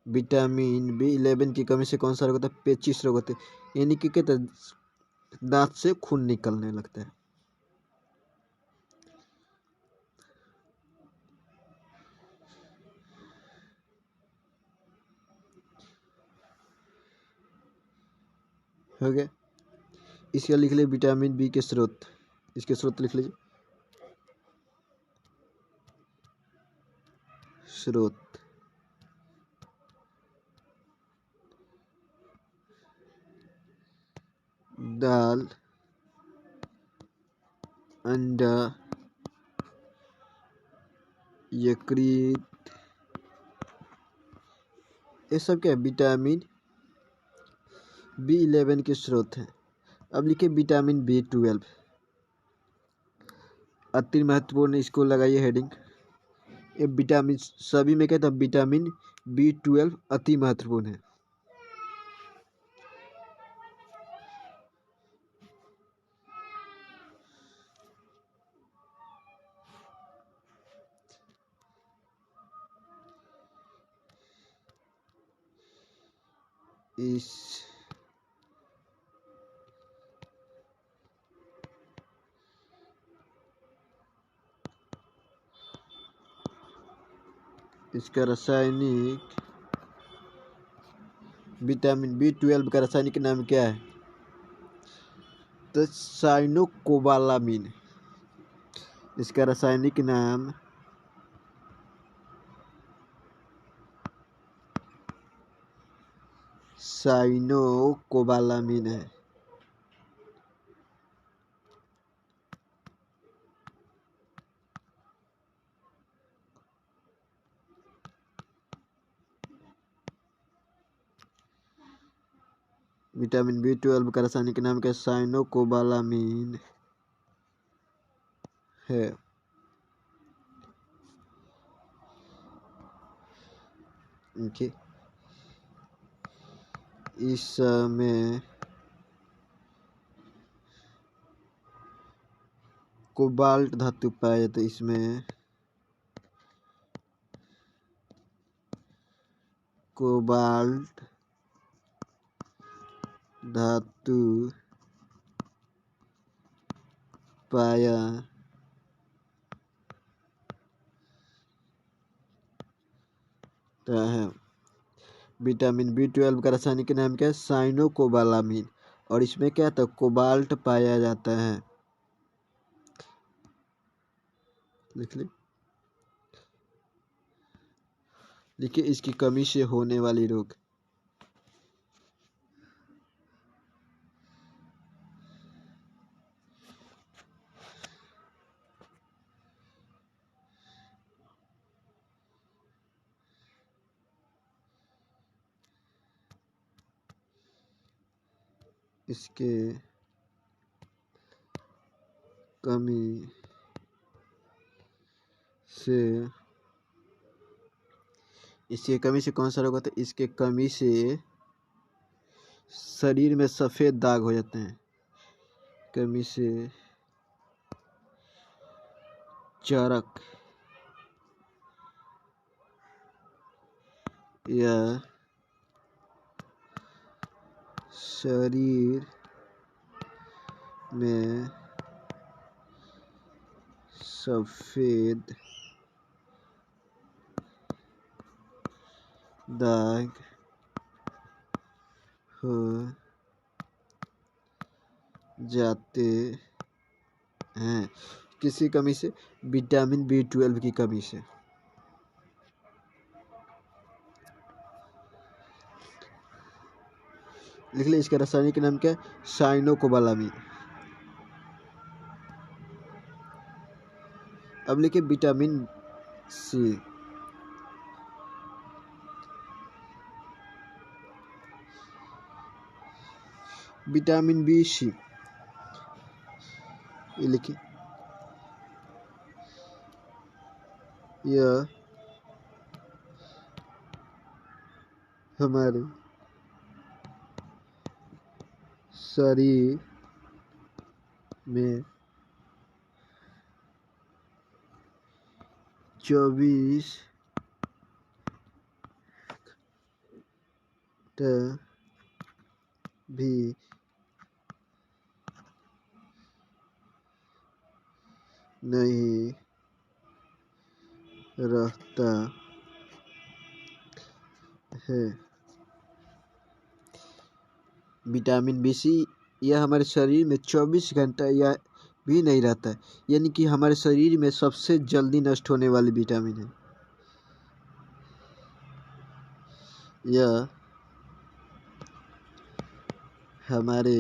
विटामिन B11 की कमी से कौन सा रोग होता है? पेचिश रोग होता है। यानी कि कहते हैं दांत से खून निकलने लगता है। हो गया। इसका लिख लीजिए विटामिन बी के स्रोत। इसके स्रोत लिख लीजिए। स्रोत दाल, अंडा, यकृत, ये सब क्या है? विटामिन B11 के स्रोत हैं। अब लिखिए विटामिन B12 अति महत्वपूर्ण, इसको लगाइए हेडिंग। ये विटामिन सभी में कहते हैं विटामिन B12 अति महत्वपूर्ण है। इसका रासायनिक, विटामिन B12 का रासायनिक नाम क्या है? तो साइनोकोबालामिन। इसका रासायनिक नाम साइनोकोबालामिन है। विटामिन B12 का रासायनिक नाम क्या है? साइनोकोबालामिन है। ओके। इसमें कोबाल्ट धातु पाया जाता है। इसमें कोबाल्ट धातु पाया जाता है। विटामिन B12 का रासायनिक नाम क्या है? साइनोकोबालामिन। और इसमें क्या था? कोबाल्ट पाया जाता है। लिख ली। देखिए इसकी कमी से होने वाली रोग। इसके कमी से, इसके कमी से कौन सा रोग होता है? इसके कमी से शरीर में सफेद दाग हो जाते हैं। कमी से चरक या शरीर में सफेद दाग हो जाते हैं। किसी कमी से? विटामिन B12 की कमी से। लिख ले। इसका रासायनिक नाम क्या है? साइनोकोबालामिन। अब लिखिए vitamin C। Vitamin B C, ये लिखिए, यह हमारे शरीर में 24 भी नहीं रहता है। विटामिन बी सी यह हमारे शरीर में 24 घंटा या भी नहीं रहता है, यानी कि हमारे शरीर में सबसे जल्दी नष्ट होने वाली विटामिन है। यह हमारे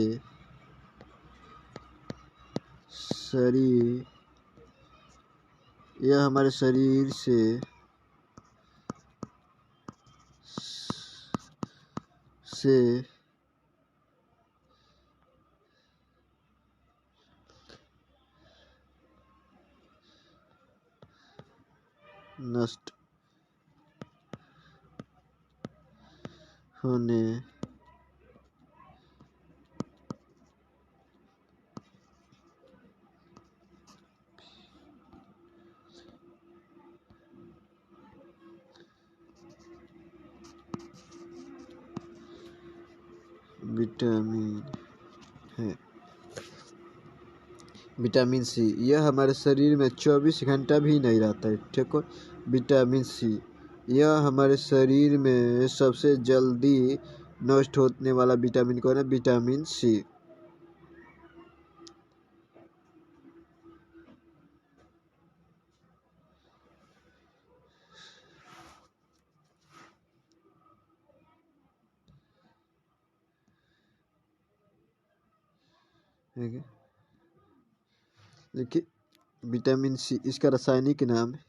शरीर यह हमारे शरीर से नष्ट होने विटामिन है। विटामिन सी यह हमारे शरीर में 24 घंटा भी नहीं रहता है। ठीक है, विटामिन सी यह हमारे शरीर में सबसे जल्दी नष्ट होने वाला विटामिन कौन है? Vitamin C. देखिए, विटामिन सी इसका रासायनिक नाम है,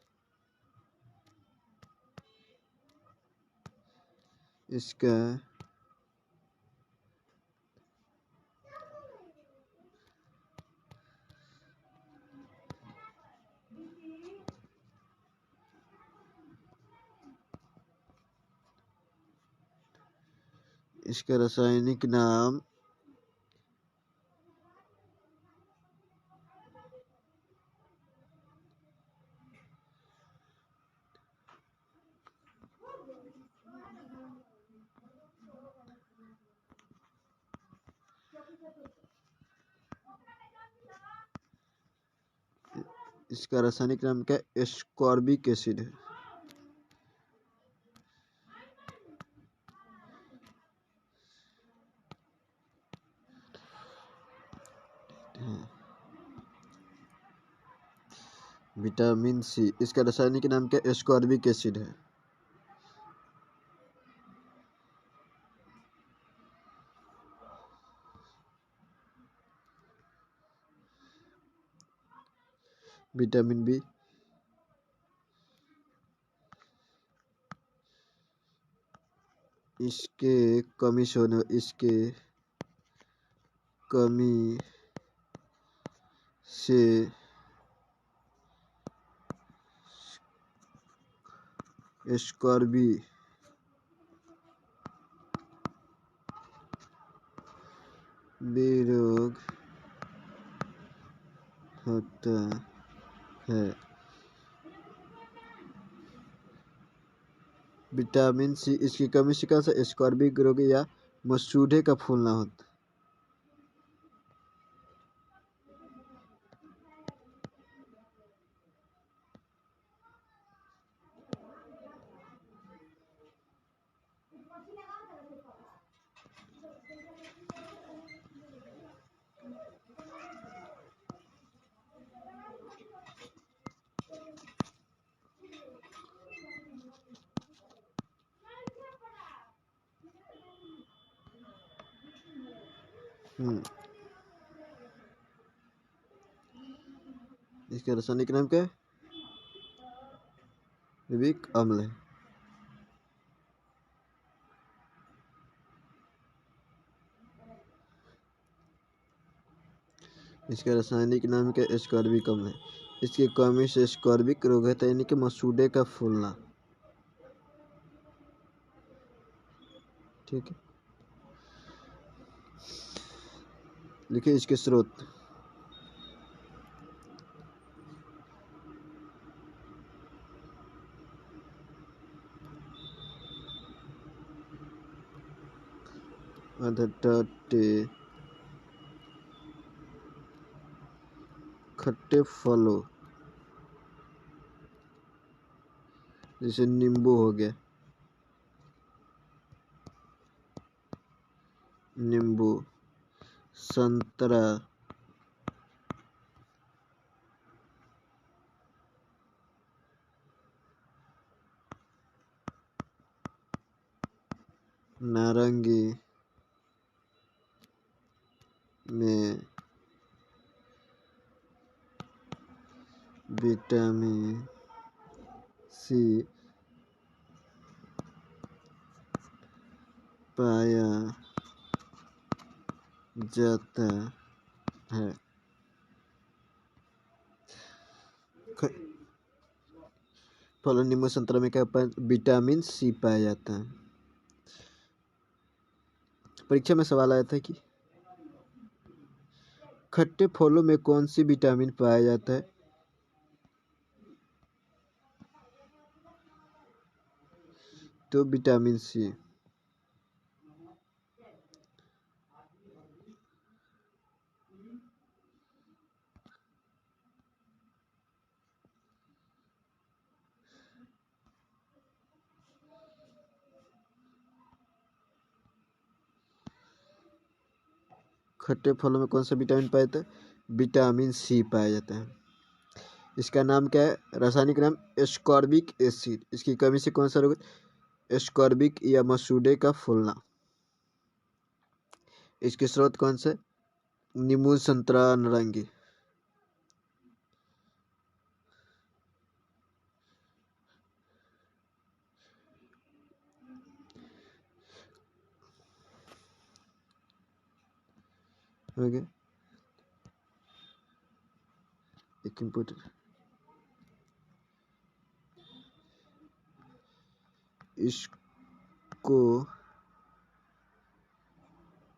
इसका रासायनिक नाम क्या? एस्कॉर्बिक एसिड है। विटामिन सी इसका रासायनिक नाम क्या? एस्कॉर्बिक एसिड है। विटामिन बी इसके कमी से एस्कॉर्बी रोग होता है। विटामिन सी इसकी कमी से कैसा एस्कॉर्बिक रोग या मसूड़े का फूलना होता है। इसका रासायनिक नाम क्या है? जैविक अम्ल है। इसका रासायनिक नाम क्या है? एस्कॉर्बिक अम्ल है। इसकी कमी से एस्कॉर्बिक रोग है, यानी कि मसूड़े का फूलना। ठीक है, लिखिए इसके स्रोत। अधटटे खट्टे फलों, जैसे नींबू हो गया, नींबू, संतरा, नारंगी में विटामिन सी पाया जाता है। फलों, नींबू, संतरा में क्या विटामिन सी पाया जाता है। परीक्षा में सवाल आया था कि खट्टे फलों में कौन सी विटामिन पाया जाता है? तो विटामिन सी। खट्टे फलों में कौन सा विटामिन पाया जाता है? विटामिन सी पाया जाता है। इसका नाम क्या है? रासायनिक नाम एस्कॉर्बिक एसिड। इसकी कमी से कौन सा रोग? एस्कॉर्बिक या मसूड़े का फूलना। इसके स्रोत कौन से? नींबू, संतरा, नारंगी। हो गया एक इम्पोर्टेंट, इसको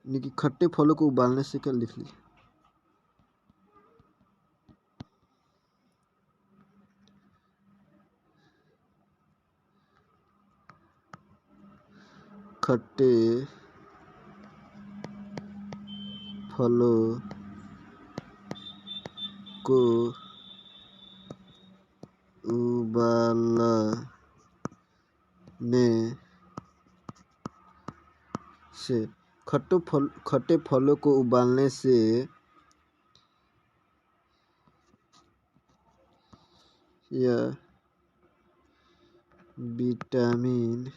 यानी कि खट्टे फलों को उबालने से क्या लिख ली? खट्टे फलों को उबालने से, खट्टे फलों को उबालने से यह विटामिन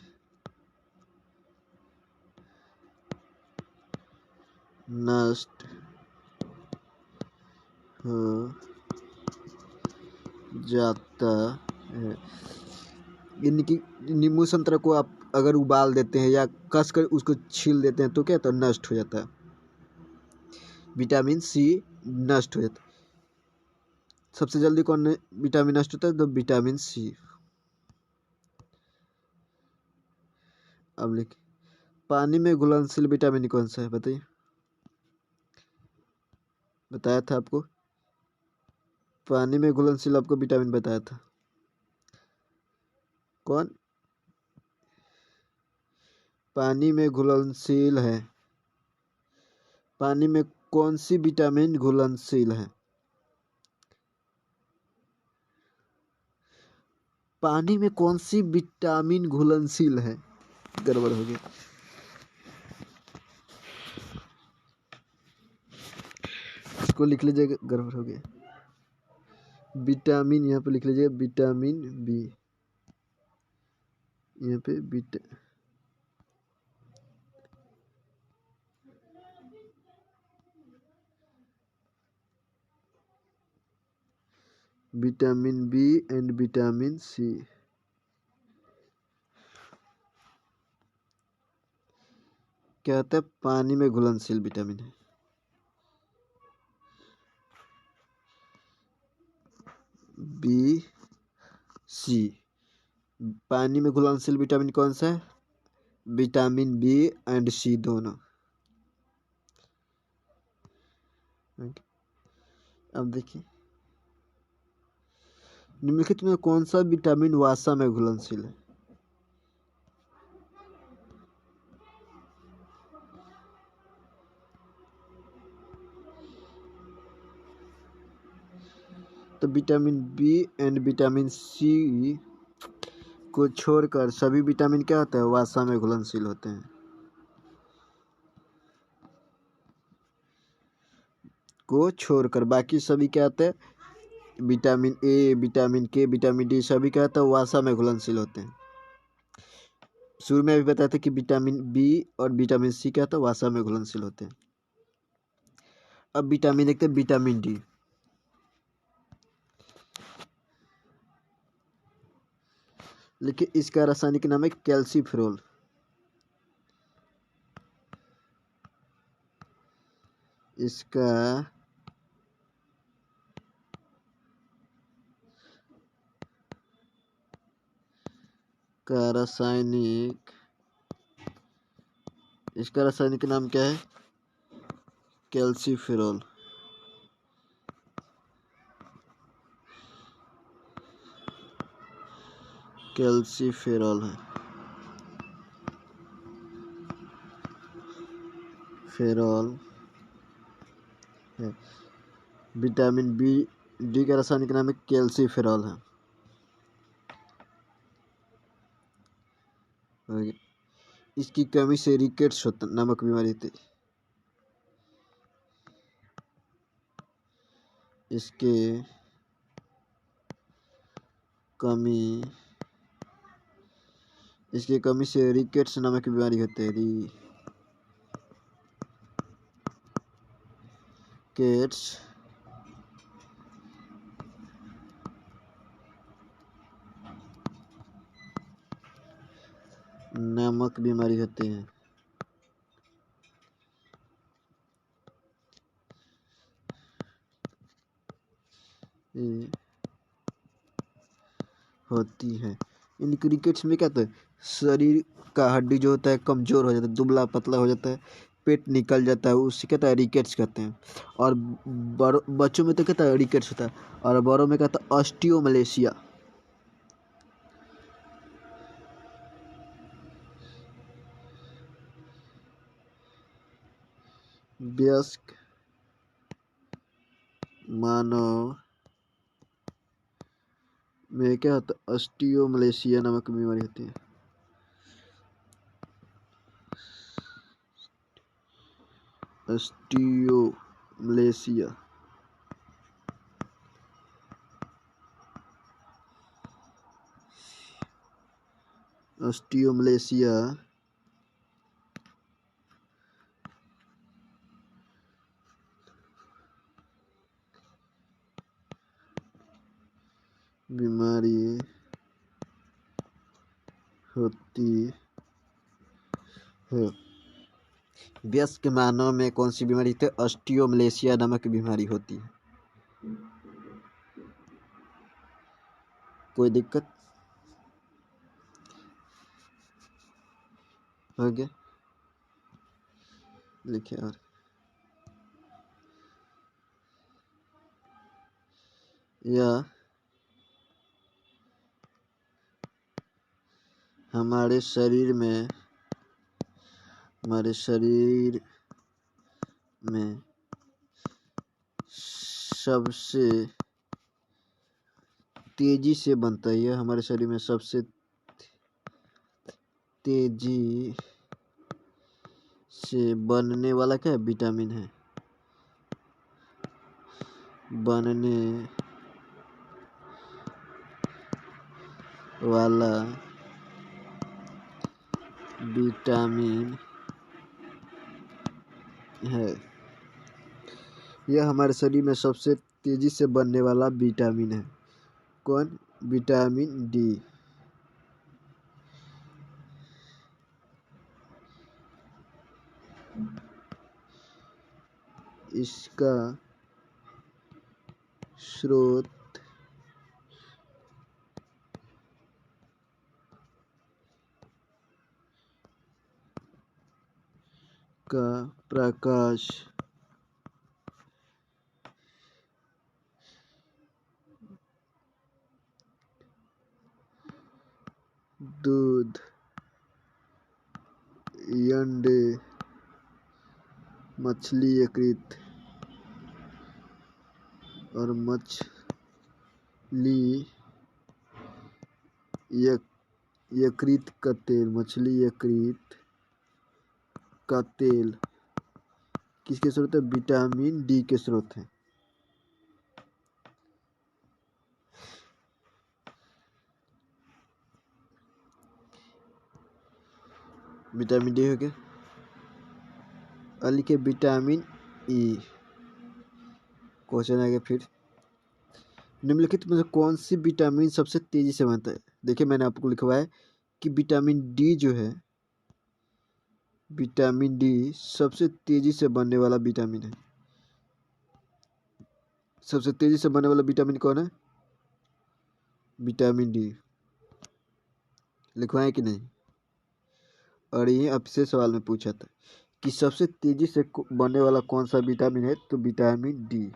नष्ट हो जाता है। यानी कि नींबू, संतरा को आप अगर उबाल देते हैं या कस कर उसको छील देते हैं तो क्या तो नष्ट हो जाता है, विटामिन सी नष्ट हो जाता है। सबसे जल्दी कौन विटामिन नष्ट होता है? तो विटामिन सी। अब लिख, पानी में घुलनशील विटामिन कौन सा है? बताइए, बताया था आपको, पानी में घुलनशील आपको विटामिन बताया था। कौन पानी में घुलनशील है? पानी में कौन सी विटामिन घुलनशील है? पानी में कौन सी विटामिन घुलनशील है? गड़बड़ हो गया, इसको लिख लीजिएगा, गड़बड़ हो गया। विटामिन यहाँ पे लिख लीजिएगा विटामिन बी, यहाँ पे vitamin B and vitamin C. क्या होता है? पानी में घुलनशील विटामिन है। B, C. पानी में घुलनशील विटामिन कौन सा है? विटामिन बी एंड सी दोनों। अब देखिए, निम्नलिखित में कौन सा विटामिन वसा में घुलनशील है? तो vitamin B and vitamin C को छोड़कर सभी विटामिन क्या होता है? वसा में घुलनशील होते हैं। को छोड़कर बाकी सभी क्या होते हैं? विटामिन ए, विटामिन के, विटामिन डी सभी क्या होता है? वसा में घुलनशील होते हैं। शुरू में अभी बताया था कि विटामिन बी और विटामिन सी क्या होता है? वसा में घुलनशील होते हैं। अब विटामिन देखते हैं, विटामिन डी। लेकिन इसका रासायनिक नाम है कैल्सीफेरोल। इसका रासायनिक नाम क्या है? कैल्सीफेरोल। कैल्सीफेरोल है। फेरोल है। विटामिन बी डी का रासायनिक नाम है कैल्सीफेरोल है। इसकी कमी से रिकेट्स नामक बीमारी होती है। इसके कमी से रिकेट्स नामक बीमारी होती है। रिकेट्स नामक बीमारी होती है। होती है। इन क्रिकेट्स में क्या होता है? शरीर का हड्डी जो होता है कमजोर हो जाता है, दुबला पतला हो जाता है, पेट निकल जाता है, उससे कहता है रिकेट्स कहते हैं। और बच्चों में तो कहता है रिकेट्स होता है, और बड़ों में कहता है ऑस्टियोमलेशिया। वयस्क मानव में क्या होता है? ऑस्टियोमलेशिया नामक बीमारी होती है। ऑस्टियोमलेशिया। ऑस्टियोमलेशिया बीमारी होती है। वयस्क मानव में कौन सी बीमारी होती है? ऑस्टियोमलेशिया नामक बीमारी होती है। कोई दिक्कत? हो गया, लिखिए। और यह हमारे शरीर में सबसे तेजी से बनता है। यह हमारे शरीर में सबसे तेजी से बनने वाला क्या है? विटामिन है। बनने वाला विटामिन है। यह हमारे शरीर में सबसे तेजी से बनने वाला विटामिन है। कौन? Vitamin D. इसका स्रोत का प्रकाश दूध, अंडे, मछली यकृत और मछली यकृत का तेल, मछली यकृत का तेल किसके स्रोत है? विटामिन डी के स्रोत है। विटामिन डी हो गया। अली के विटामिन ई। क्वेश्चन आ गया फिर, निम्नलिखित में से कौन सी विटामिन सबसे तेजी से बनता है? देखिए मैंने आपको लिखवाया कि विटामिन डी जो है, विटामिन डी सबसे तेजी से बनने वाला विटामिन है। सबसे तेजी से बनने वाला विटामिन कौन है? Vitamin D. लिखवाएं कि नहीं? और ये आपसे सवाल में पूछा था कि सबसे तेजी से बनने वाला कौन सा विटामिन है, तो विटामिन डी।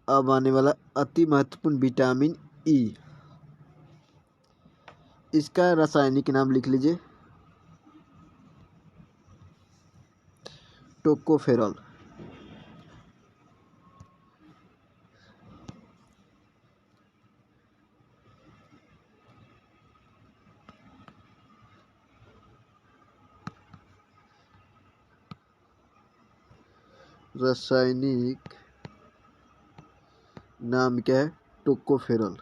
अब आने वाला अति महत्वपूर्ण विटामिन ई, इसका रासायनिक नाम लिख लीजिए, टोकोफेरॉल। रासायनिक नाम क्या है? टोकोफेरॉल।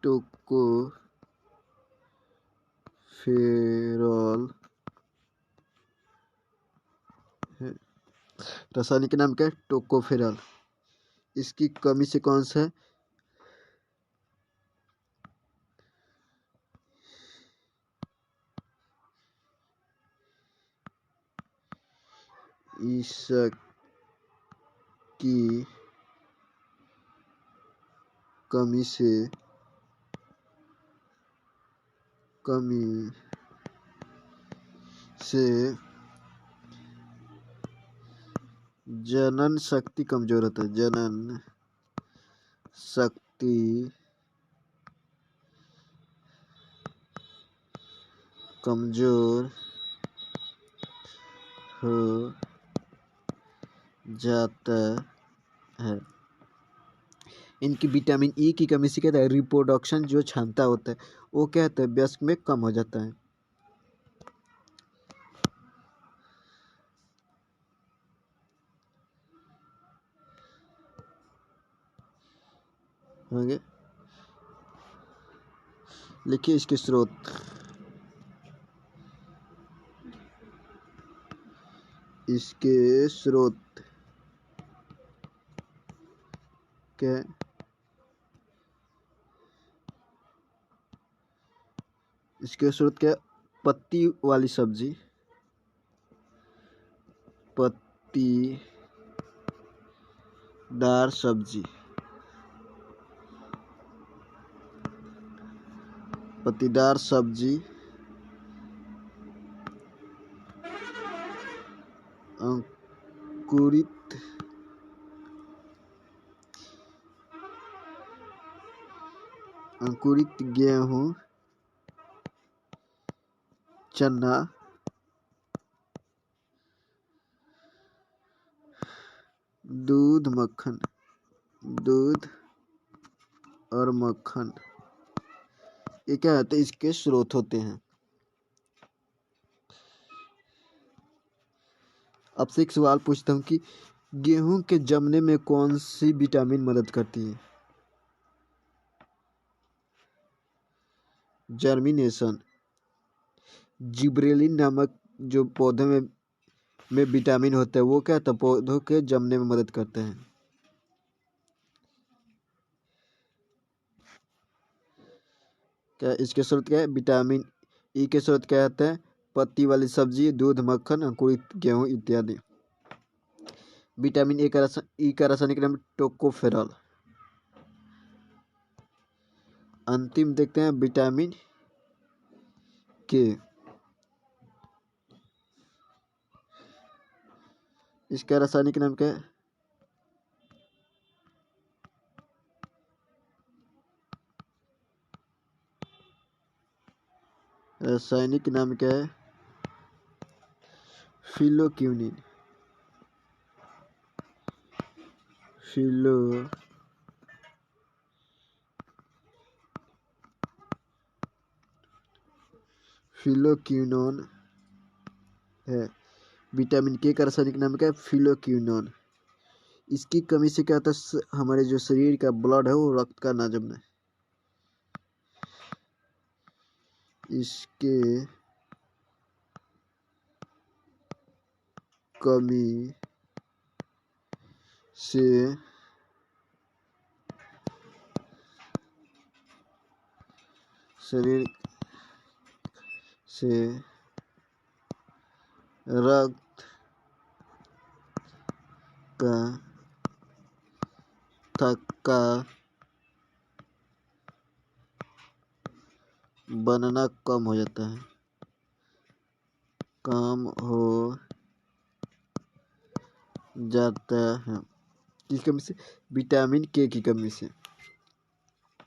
टोकोफेरॉल है। रासायनिक नाम क्या है? टोकोफेरॉल। इसकी कमी से कौन सा है? इसकी कमी से जनन शक्ति कमजोर होता है। जनन शक्ति कमजोर हो जाता है। इनकी विटामिन ई की कमी से क्या होता है? रिप्रोडक्शन जो क्षमता होता है वो क्या होता है? वयस्क में कम हो जाता है। होंगे। लिखिए इसके स्रोत। इसके स्रोत क्या है? इसके स्रोत क्या? पत्ती वाली सब्जी, पत्तीदार सब्जी, पत्तीदार सब्जी, अंकुरित गेहूं, चना, दूध, मक्खन, दूध और मक्खन, ये क्या होते हैं? इसके स्रोत होते हैं। आपसे एक सवाल पूछता हूँ कि गेहूं के जमने में कौन सी विटामिन मदद करती है? जर्मिनेशन। जिब्रेलिन नामक जो पौधे में विटामिन होता है वो क्या होता है? पौधों के जमने में मदद करते हैं। क्या इसके स्रोत क्या है? विटामिन ई के स्रोत क्या होते हैं? पत्ती वाली सब्जी, दूध, मक्खन, अंकुरित गेहूं इत्यादि। विटामिन ई का रासायनिक नाम टोकोफेरॉल। अंतिम देखते हैं विटामिन के। इसका रासायनिक नाम क्या है? रासायनिक नाम क्या है? फिलोक्यूनिन। फिलोक्यूनोन है। विटामिन के का रासायनिक नाम क्या है? फिलोक्यूनोन। इसकी कमी से क्या होता है? हमारे जो शरीर का ब्लड है वो रक्त का ना जमना है। इसके कमी से शरीर से रक्त का थक्का बनना कम हो जाता है। कम हो जाता है किस कमी से? विटामिन के की कमी से।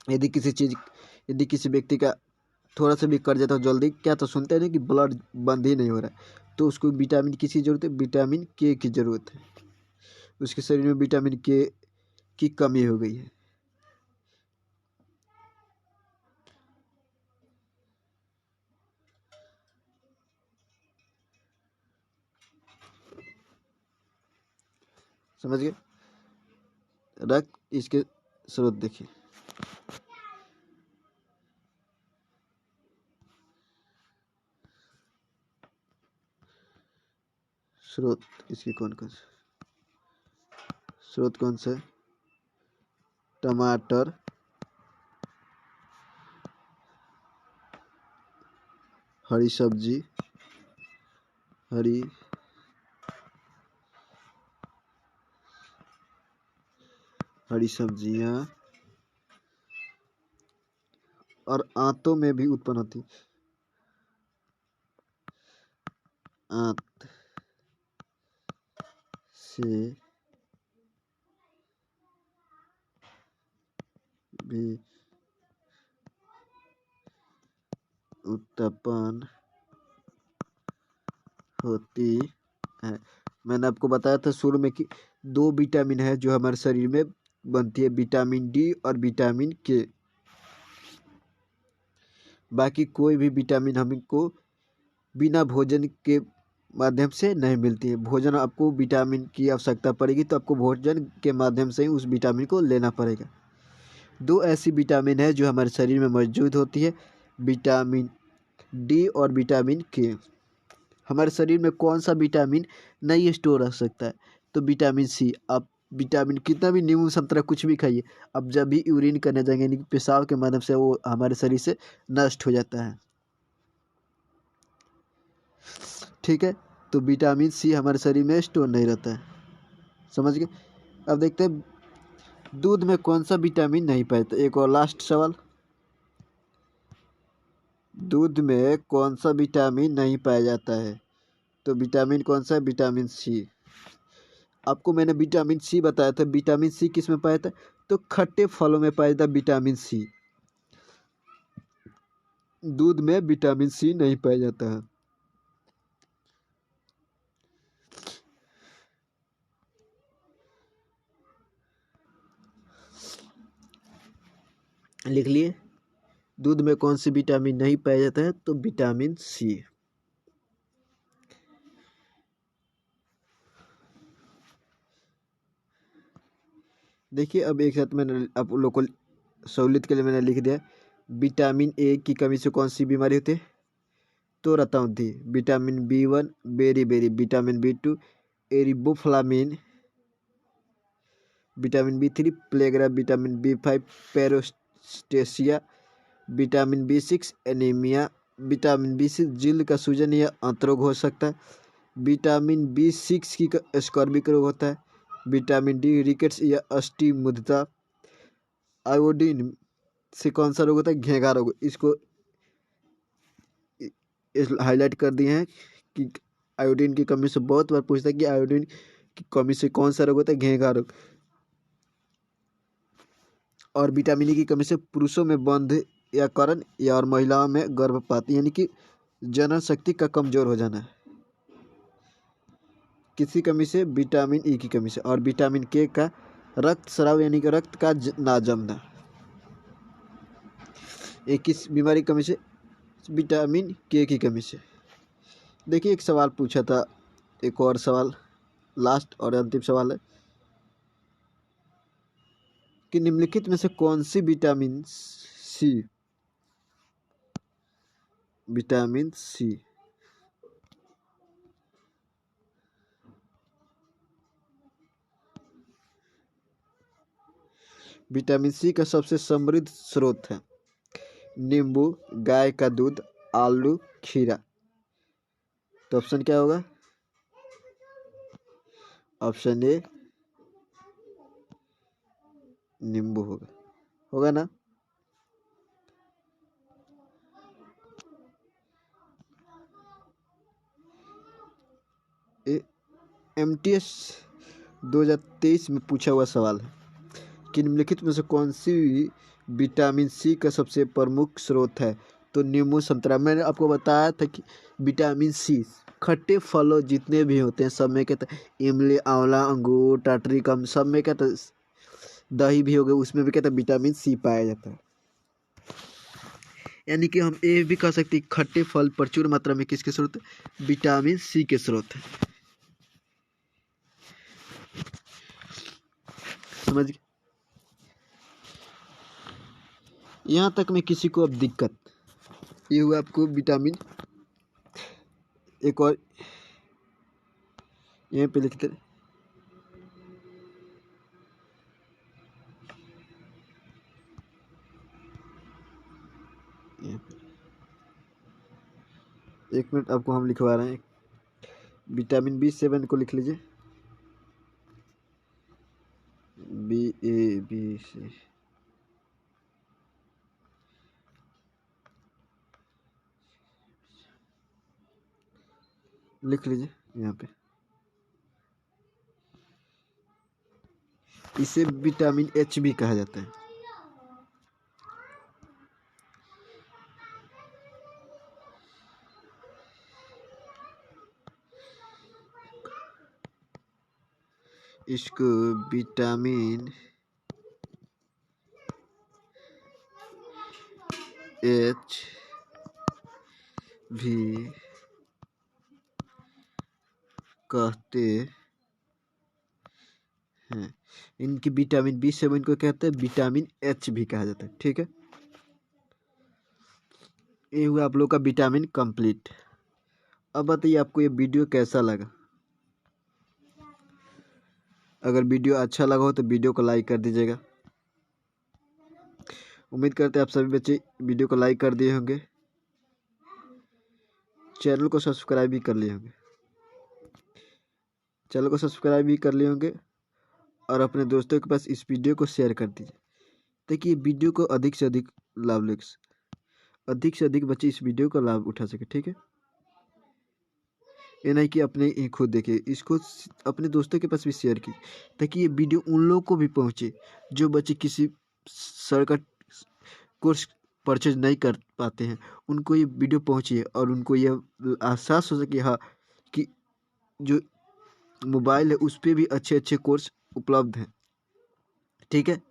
यदि किसी व्यक्ति का थोड़ा सा भी कट जाता है जल्दी, क्या तो सुनते हैं ना कि ब्लड बंद ही नहीं हो रहा है, तो उसको विटामिन किसकी जरूरत है? विटामिन के की जरूरत है। उसके शरीर में विटामिन के की कमी हो गई है। समझ गए? रक्त इसके स्रोत देखिए। स्रोत इसके कौन कौन से? स्रोत कौन सा है? टमाटर, हरी सब्जी, हरी सब्जियां, और आंतों में भी उत्पन्न होती। आंत से भी उत्पन्न होती है। मैंने आपको बताया था शुरू में कि दो विटामिन है जो हमारे शरीर में बनती है, विटामिन डी और विटामिन के। बाकी कोई भी विटामिन हमको बिना भोजन के माध्यम से नहीं मिलती है। भोजन आपको विटामिन की आवश्यकता पड़ेगी तो आपको भोजन के माध्यम से ही उस विटामिन को लेना पड़ेगा। दो ऐसी विटामिन है जो हमारे शरीर में मौजूद होती है, विटामिन डी और विटामिन के। हमारे शरीर में कौन सा विटामिन नहीं स्टोर रख सकता है? तो विटामिन सी। आप विटामिन कितना भी नींबू संतरा कुछ भी खाइए, अब जब भी यूरिन करने जाएंगे यानी कि पेशाब के माध्यम से वो हमारे शरीर से नष्ट हो जाता है। ठीक है, तो विटामिन सी हमारे शरीर में स्टोर नहीं रहता है। समझ गए? अब देखते हैं दूध में कौन सा विटामिन नहीं पाया जाता। एक और लास्ट सवाल, दूध में कौन सा विटामिन नहीं पाया जाता है? तो विटामिन कौन सा है? Vitamin C. आपको मैंने विटामिन सी बताया था। विटामिन सी किस में पाया था? तो खट्टे फलों में पाया जाता विटामिन सी। दूध में विटामिन सी नहीं पाया जाता है। लिख लिए? दूध में कौन सी विटामिन नहीं पाया जाता है? तो विटामिन सी। देखिए अब एक साथ मैंने आप लोग को सहूलियत के लिए मैंने लिख दिया, विटामिन ए की कमी से कौन सी बीमारी होती है? तो रतौंधी थी। विटामिन बी1 बेरी, विटामिन बी2 एरिबोफ्लाविन, विटामिन बी3 pellagra, vitamin B five paraesthesia, vitamin बी6 एनीमिया, विटामिन बी6 जल्द का सूजन या अंतरोग हो सकता है, विटामिन बी6 की स्कर्विक रोग होता है, विटामिन डी रिकेट्स या अस्टिमुद्धता, आयोडीन से कौन सा रोग होता है? घेंघा रोग। इसको हाईलाइट कर दिए हैं कि आयोडीन की कमी से बहुत बार पूछता है कि आयोडीन की कमी से कौन सा रोग होता है? घेंघा रोग। और विटामिन ई की कमी से पुरुषों में बंध या करण या और महिलाओं में गर्भपात यानी कि जनन शक्ति का कमजोर हो जाना है। किसी कमी से? विटामिन ई की कमी से। और विटामिन के का रक्त स्राव यानी कि रक्त का ना जमना। एक किस बीमारी की कमी से? विटामिन के की कमी से। देखिए एक सवाल पूछा था, एक और सवाल लास्ट और अंतिम सवाल है कि निम्नलिखित में से कौन C vitamin C vitamin C का सबसे समृद्ध स्रोत है? नींबू, गाय का दूध, आलू, खीरा। तो ऑप्शन क्या होगा? ऑप्शन ए नींबू होगा ना? MTS 2023 में पूछा हुआ सवाल है कि निम्नलिखित में से कौन सी विटामिन सी का सबसे प्रमुख स्रोत है? तो नींबू, संतरा। मैंने आपको बताया था कि विटामिन सी खट्टे फलों जितने भी होते हैं सब में कहते हैं, इमली, आंवला, अंगूर, टाटरिकम, सब में कहते हैं, दही भी हो गए उसमें भी कहते हैं विटामिन सी पाया जाता है। यानी कि हम ये भी कह सकते हैं खट्टे फल प्रचुर मात्रा में किसके स्रोत है? विटामिन सी के स्रोत है। समझ गए? यहाँ तक में किसी को अब दिक्कत? ये हुआ आपको विटामिन। एक और यहाँ पे लिखते एक मिनट आपको हम लिखवा रहे हैं। विटामिन B7 को लिख लीजिए, BABC। लिख लीजिए यहाँ पे। इसे विटामिन H भी कहा जाता है। इसको विटामिन H भी कहते हैं। इनकी विटामिन B7 को कहते हैं विटामिन H भी कहा जाता है। ठीक है, ये हुआ आप लोग का विटामिन कंप्लीट। अब बताइए आपको ये वीडियो कैसा लगा? अगर वीडियो अच्छा लगा हो तो वीडियो को लाइक कर दीजिएगा। उम्मीद करते हैं आप सभी बच्चे वीडियो को लाइक कर दिए होंगे, चैनल को सब्सक्राइब भी कर लिए होंगे, और अपने दोस्तों के पास इस वीडियो को शेयर कर दीजिए ताकि ये वीडियो को अधिक से अधिक लाभ ले, अधिक से अधिक बच्चे इस वीडियो का लाभ उठा सके। ठीक है, ये नहीं कि अपने ही खुद देखे, इसको अपने दोस्तों के पास भी शेयर की ताकि ये वीडियो उन लोगों को भी पहुंचे जो बच्चे किसी सर का कोर्स परचेज नहीं कर पाते हैं, उनको ये वीडियो पहुंचे और उनको यह एहसास हो सके हाँ कि जो मोबाइल है उस पर भी अच्छे अच्छे कोर्स उपलब्ध हैं। ठीक है,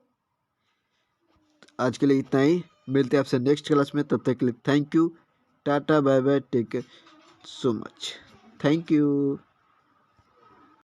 आज के लिए इतना ही, मिलते हैं आपसे नेक्स्ट क्लास में। तब तक के लिए thank you, tata, bye bye, take care so much, thank you.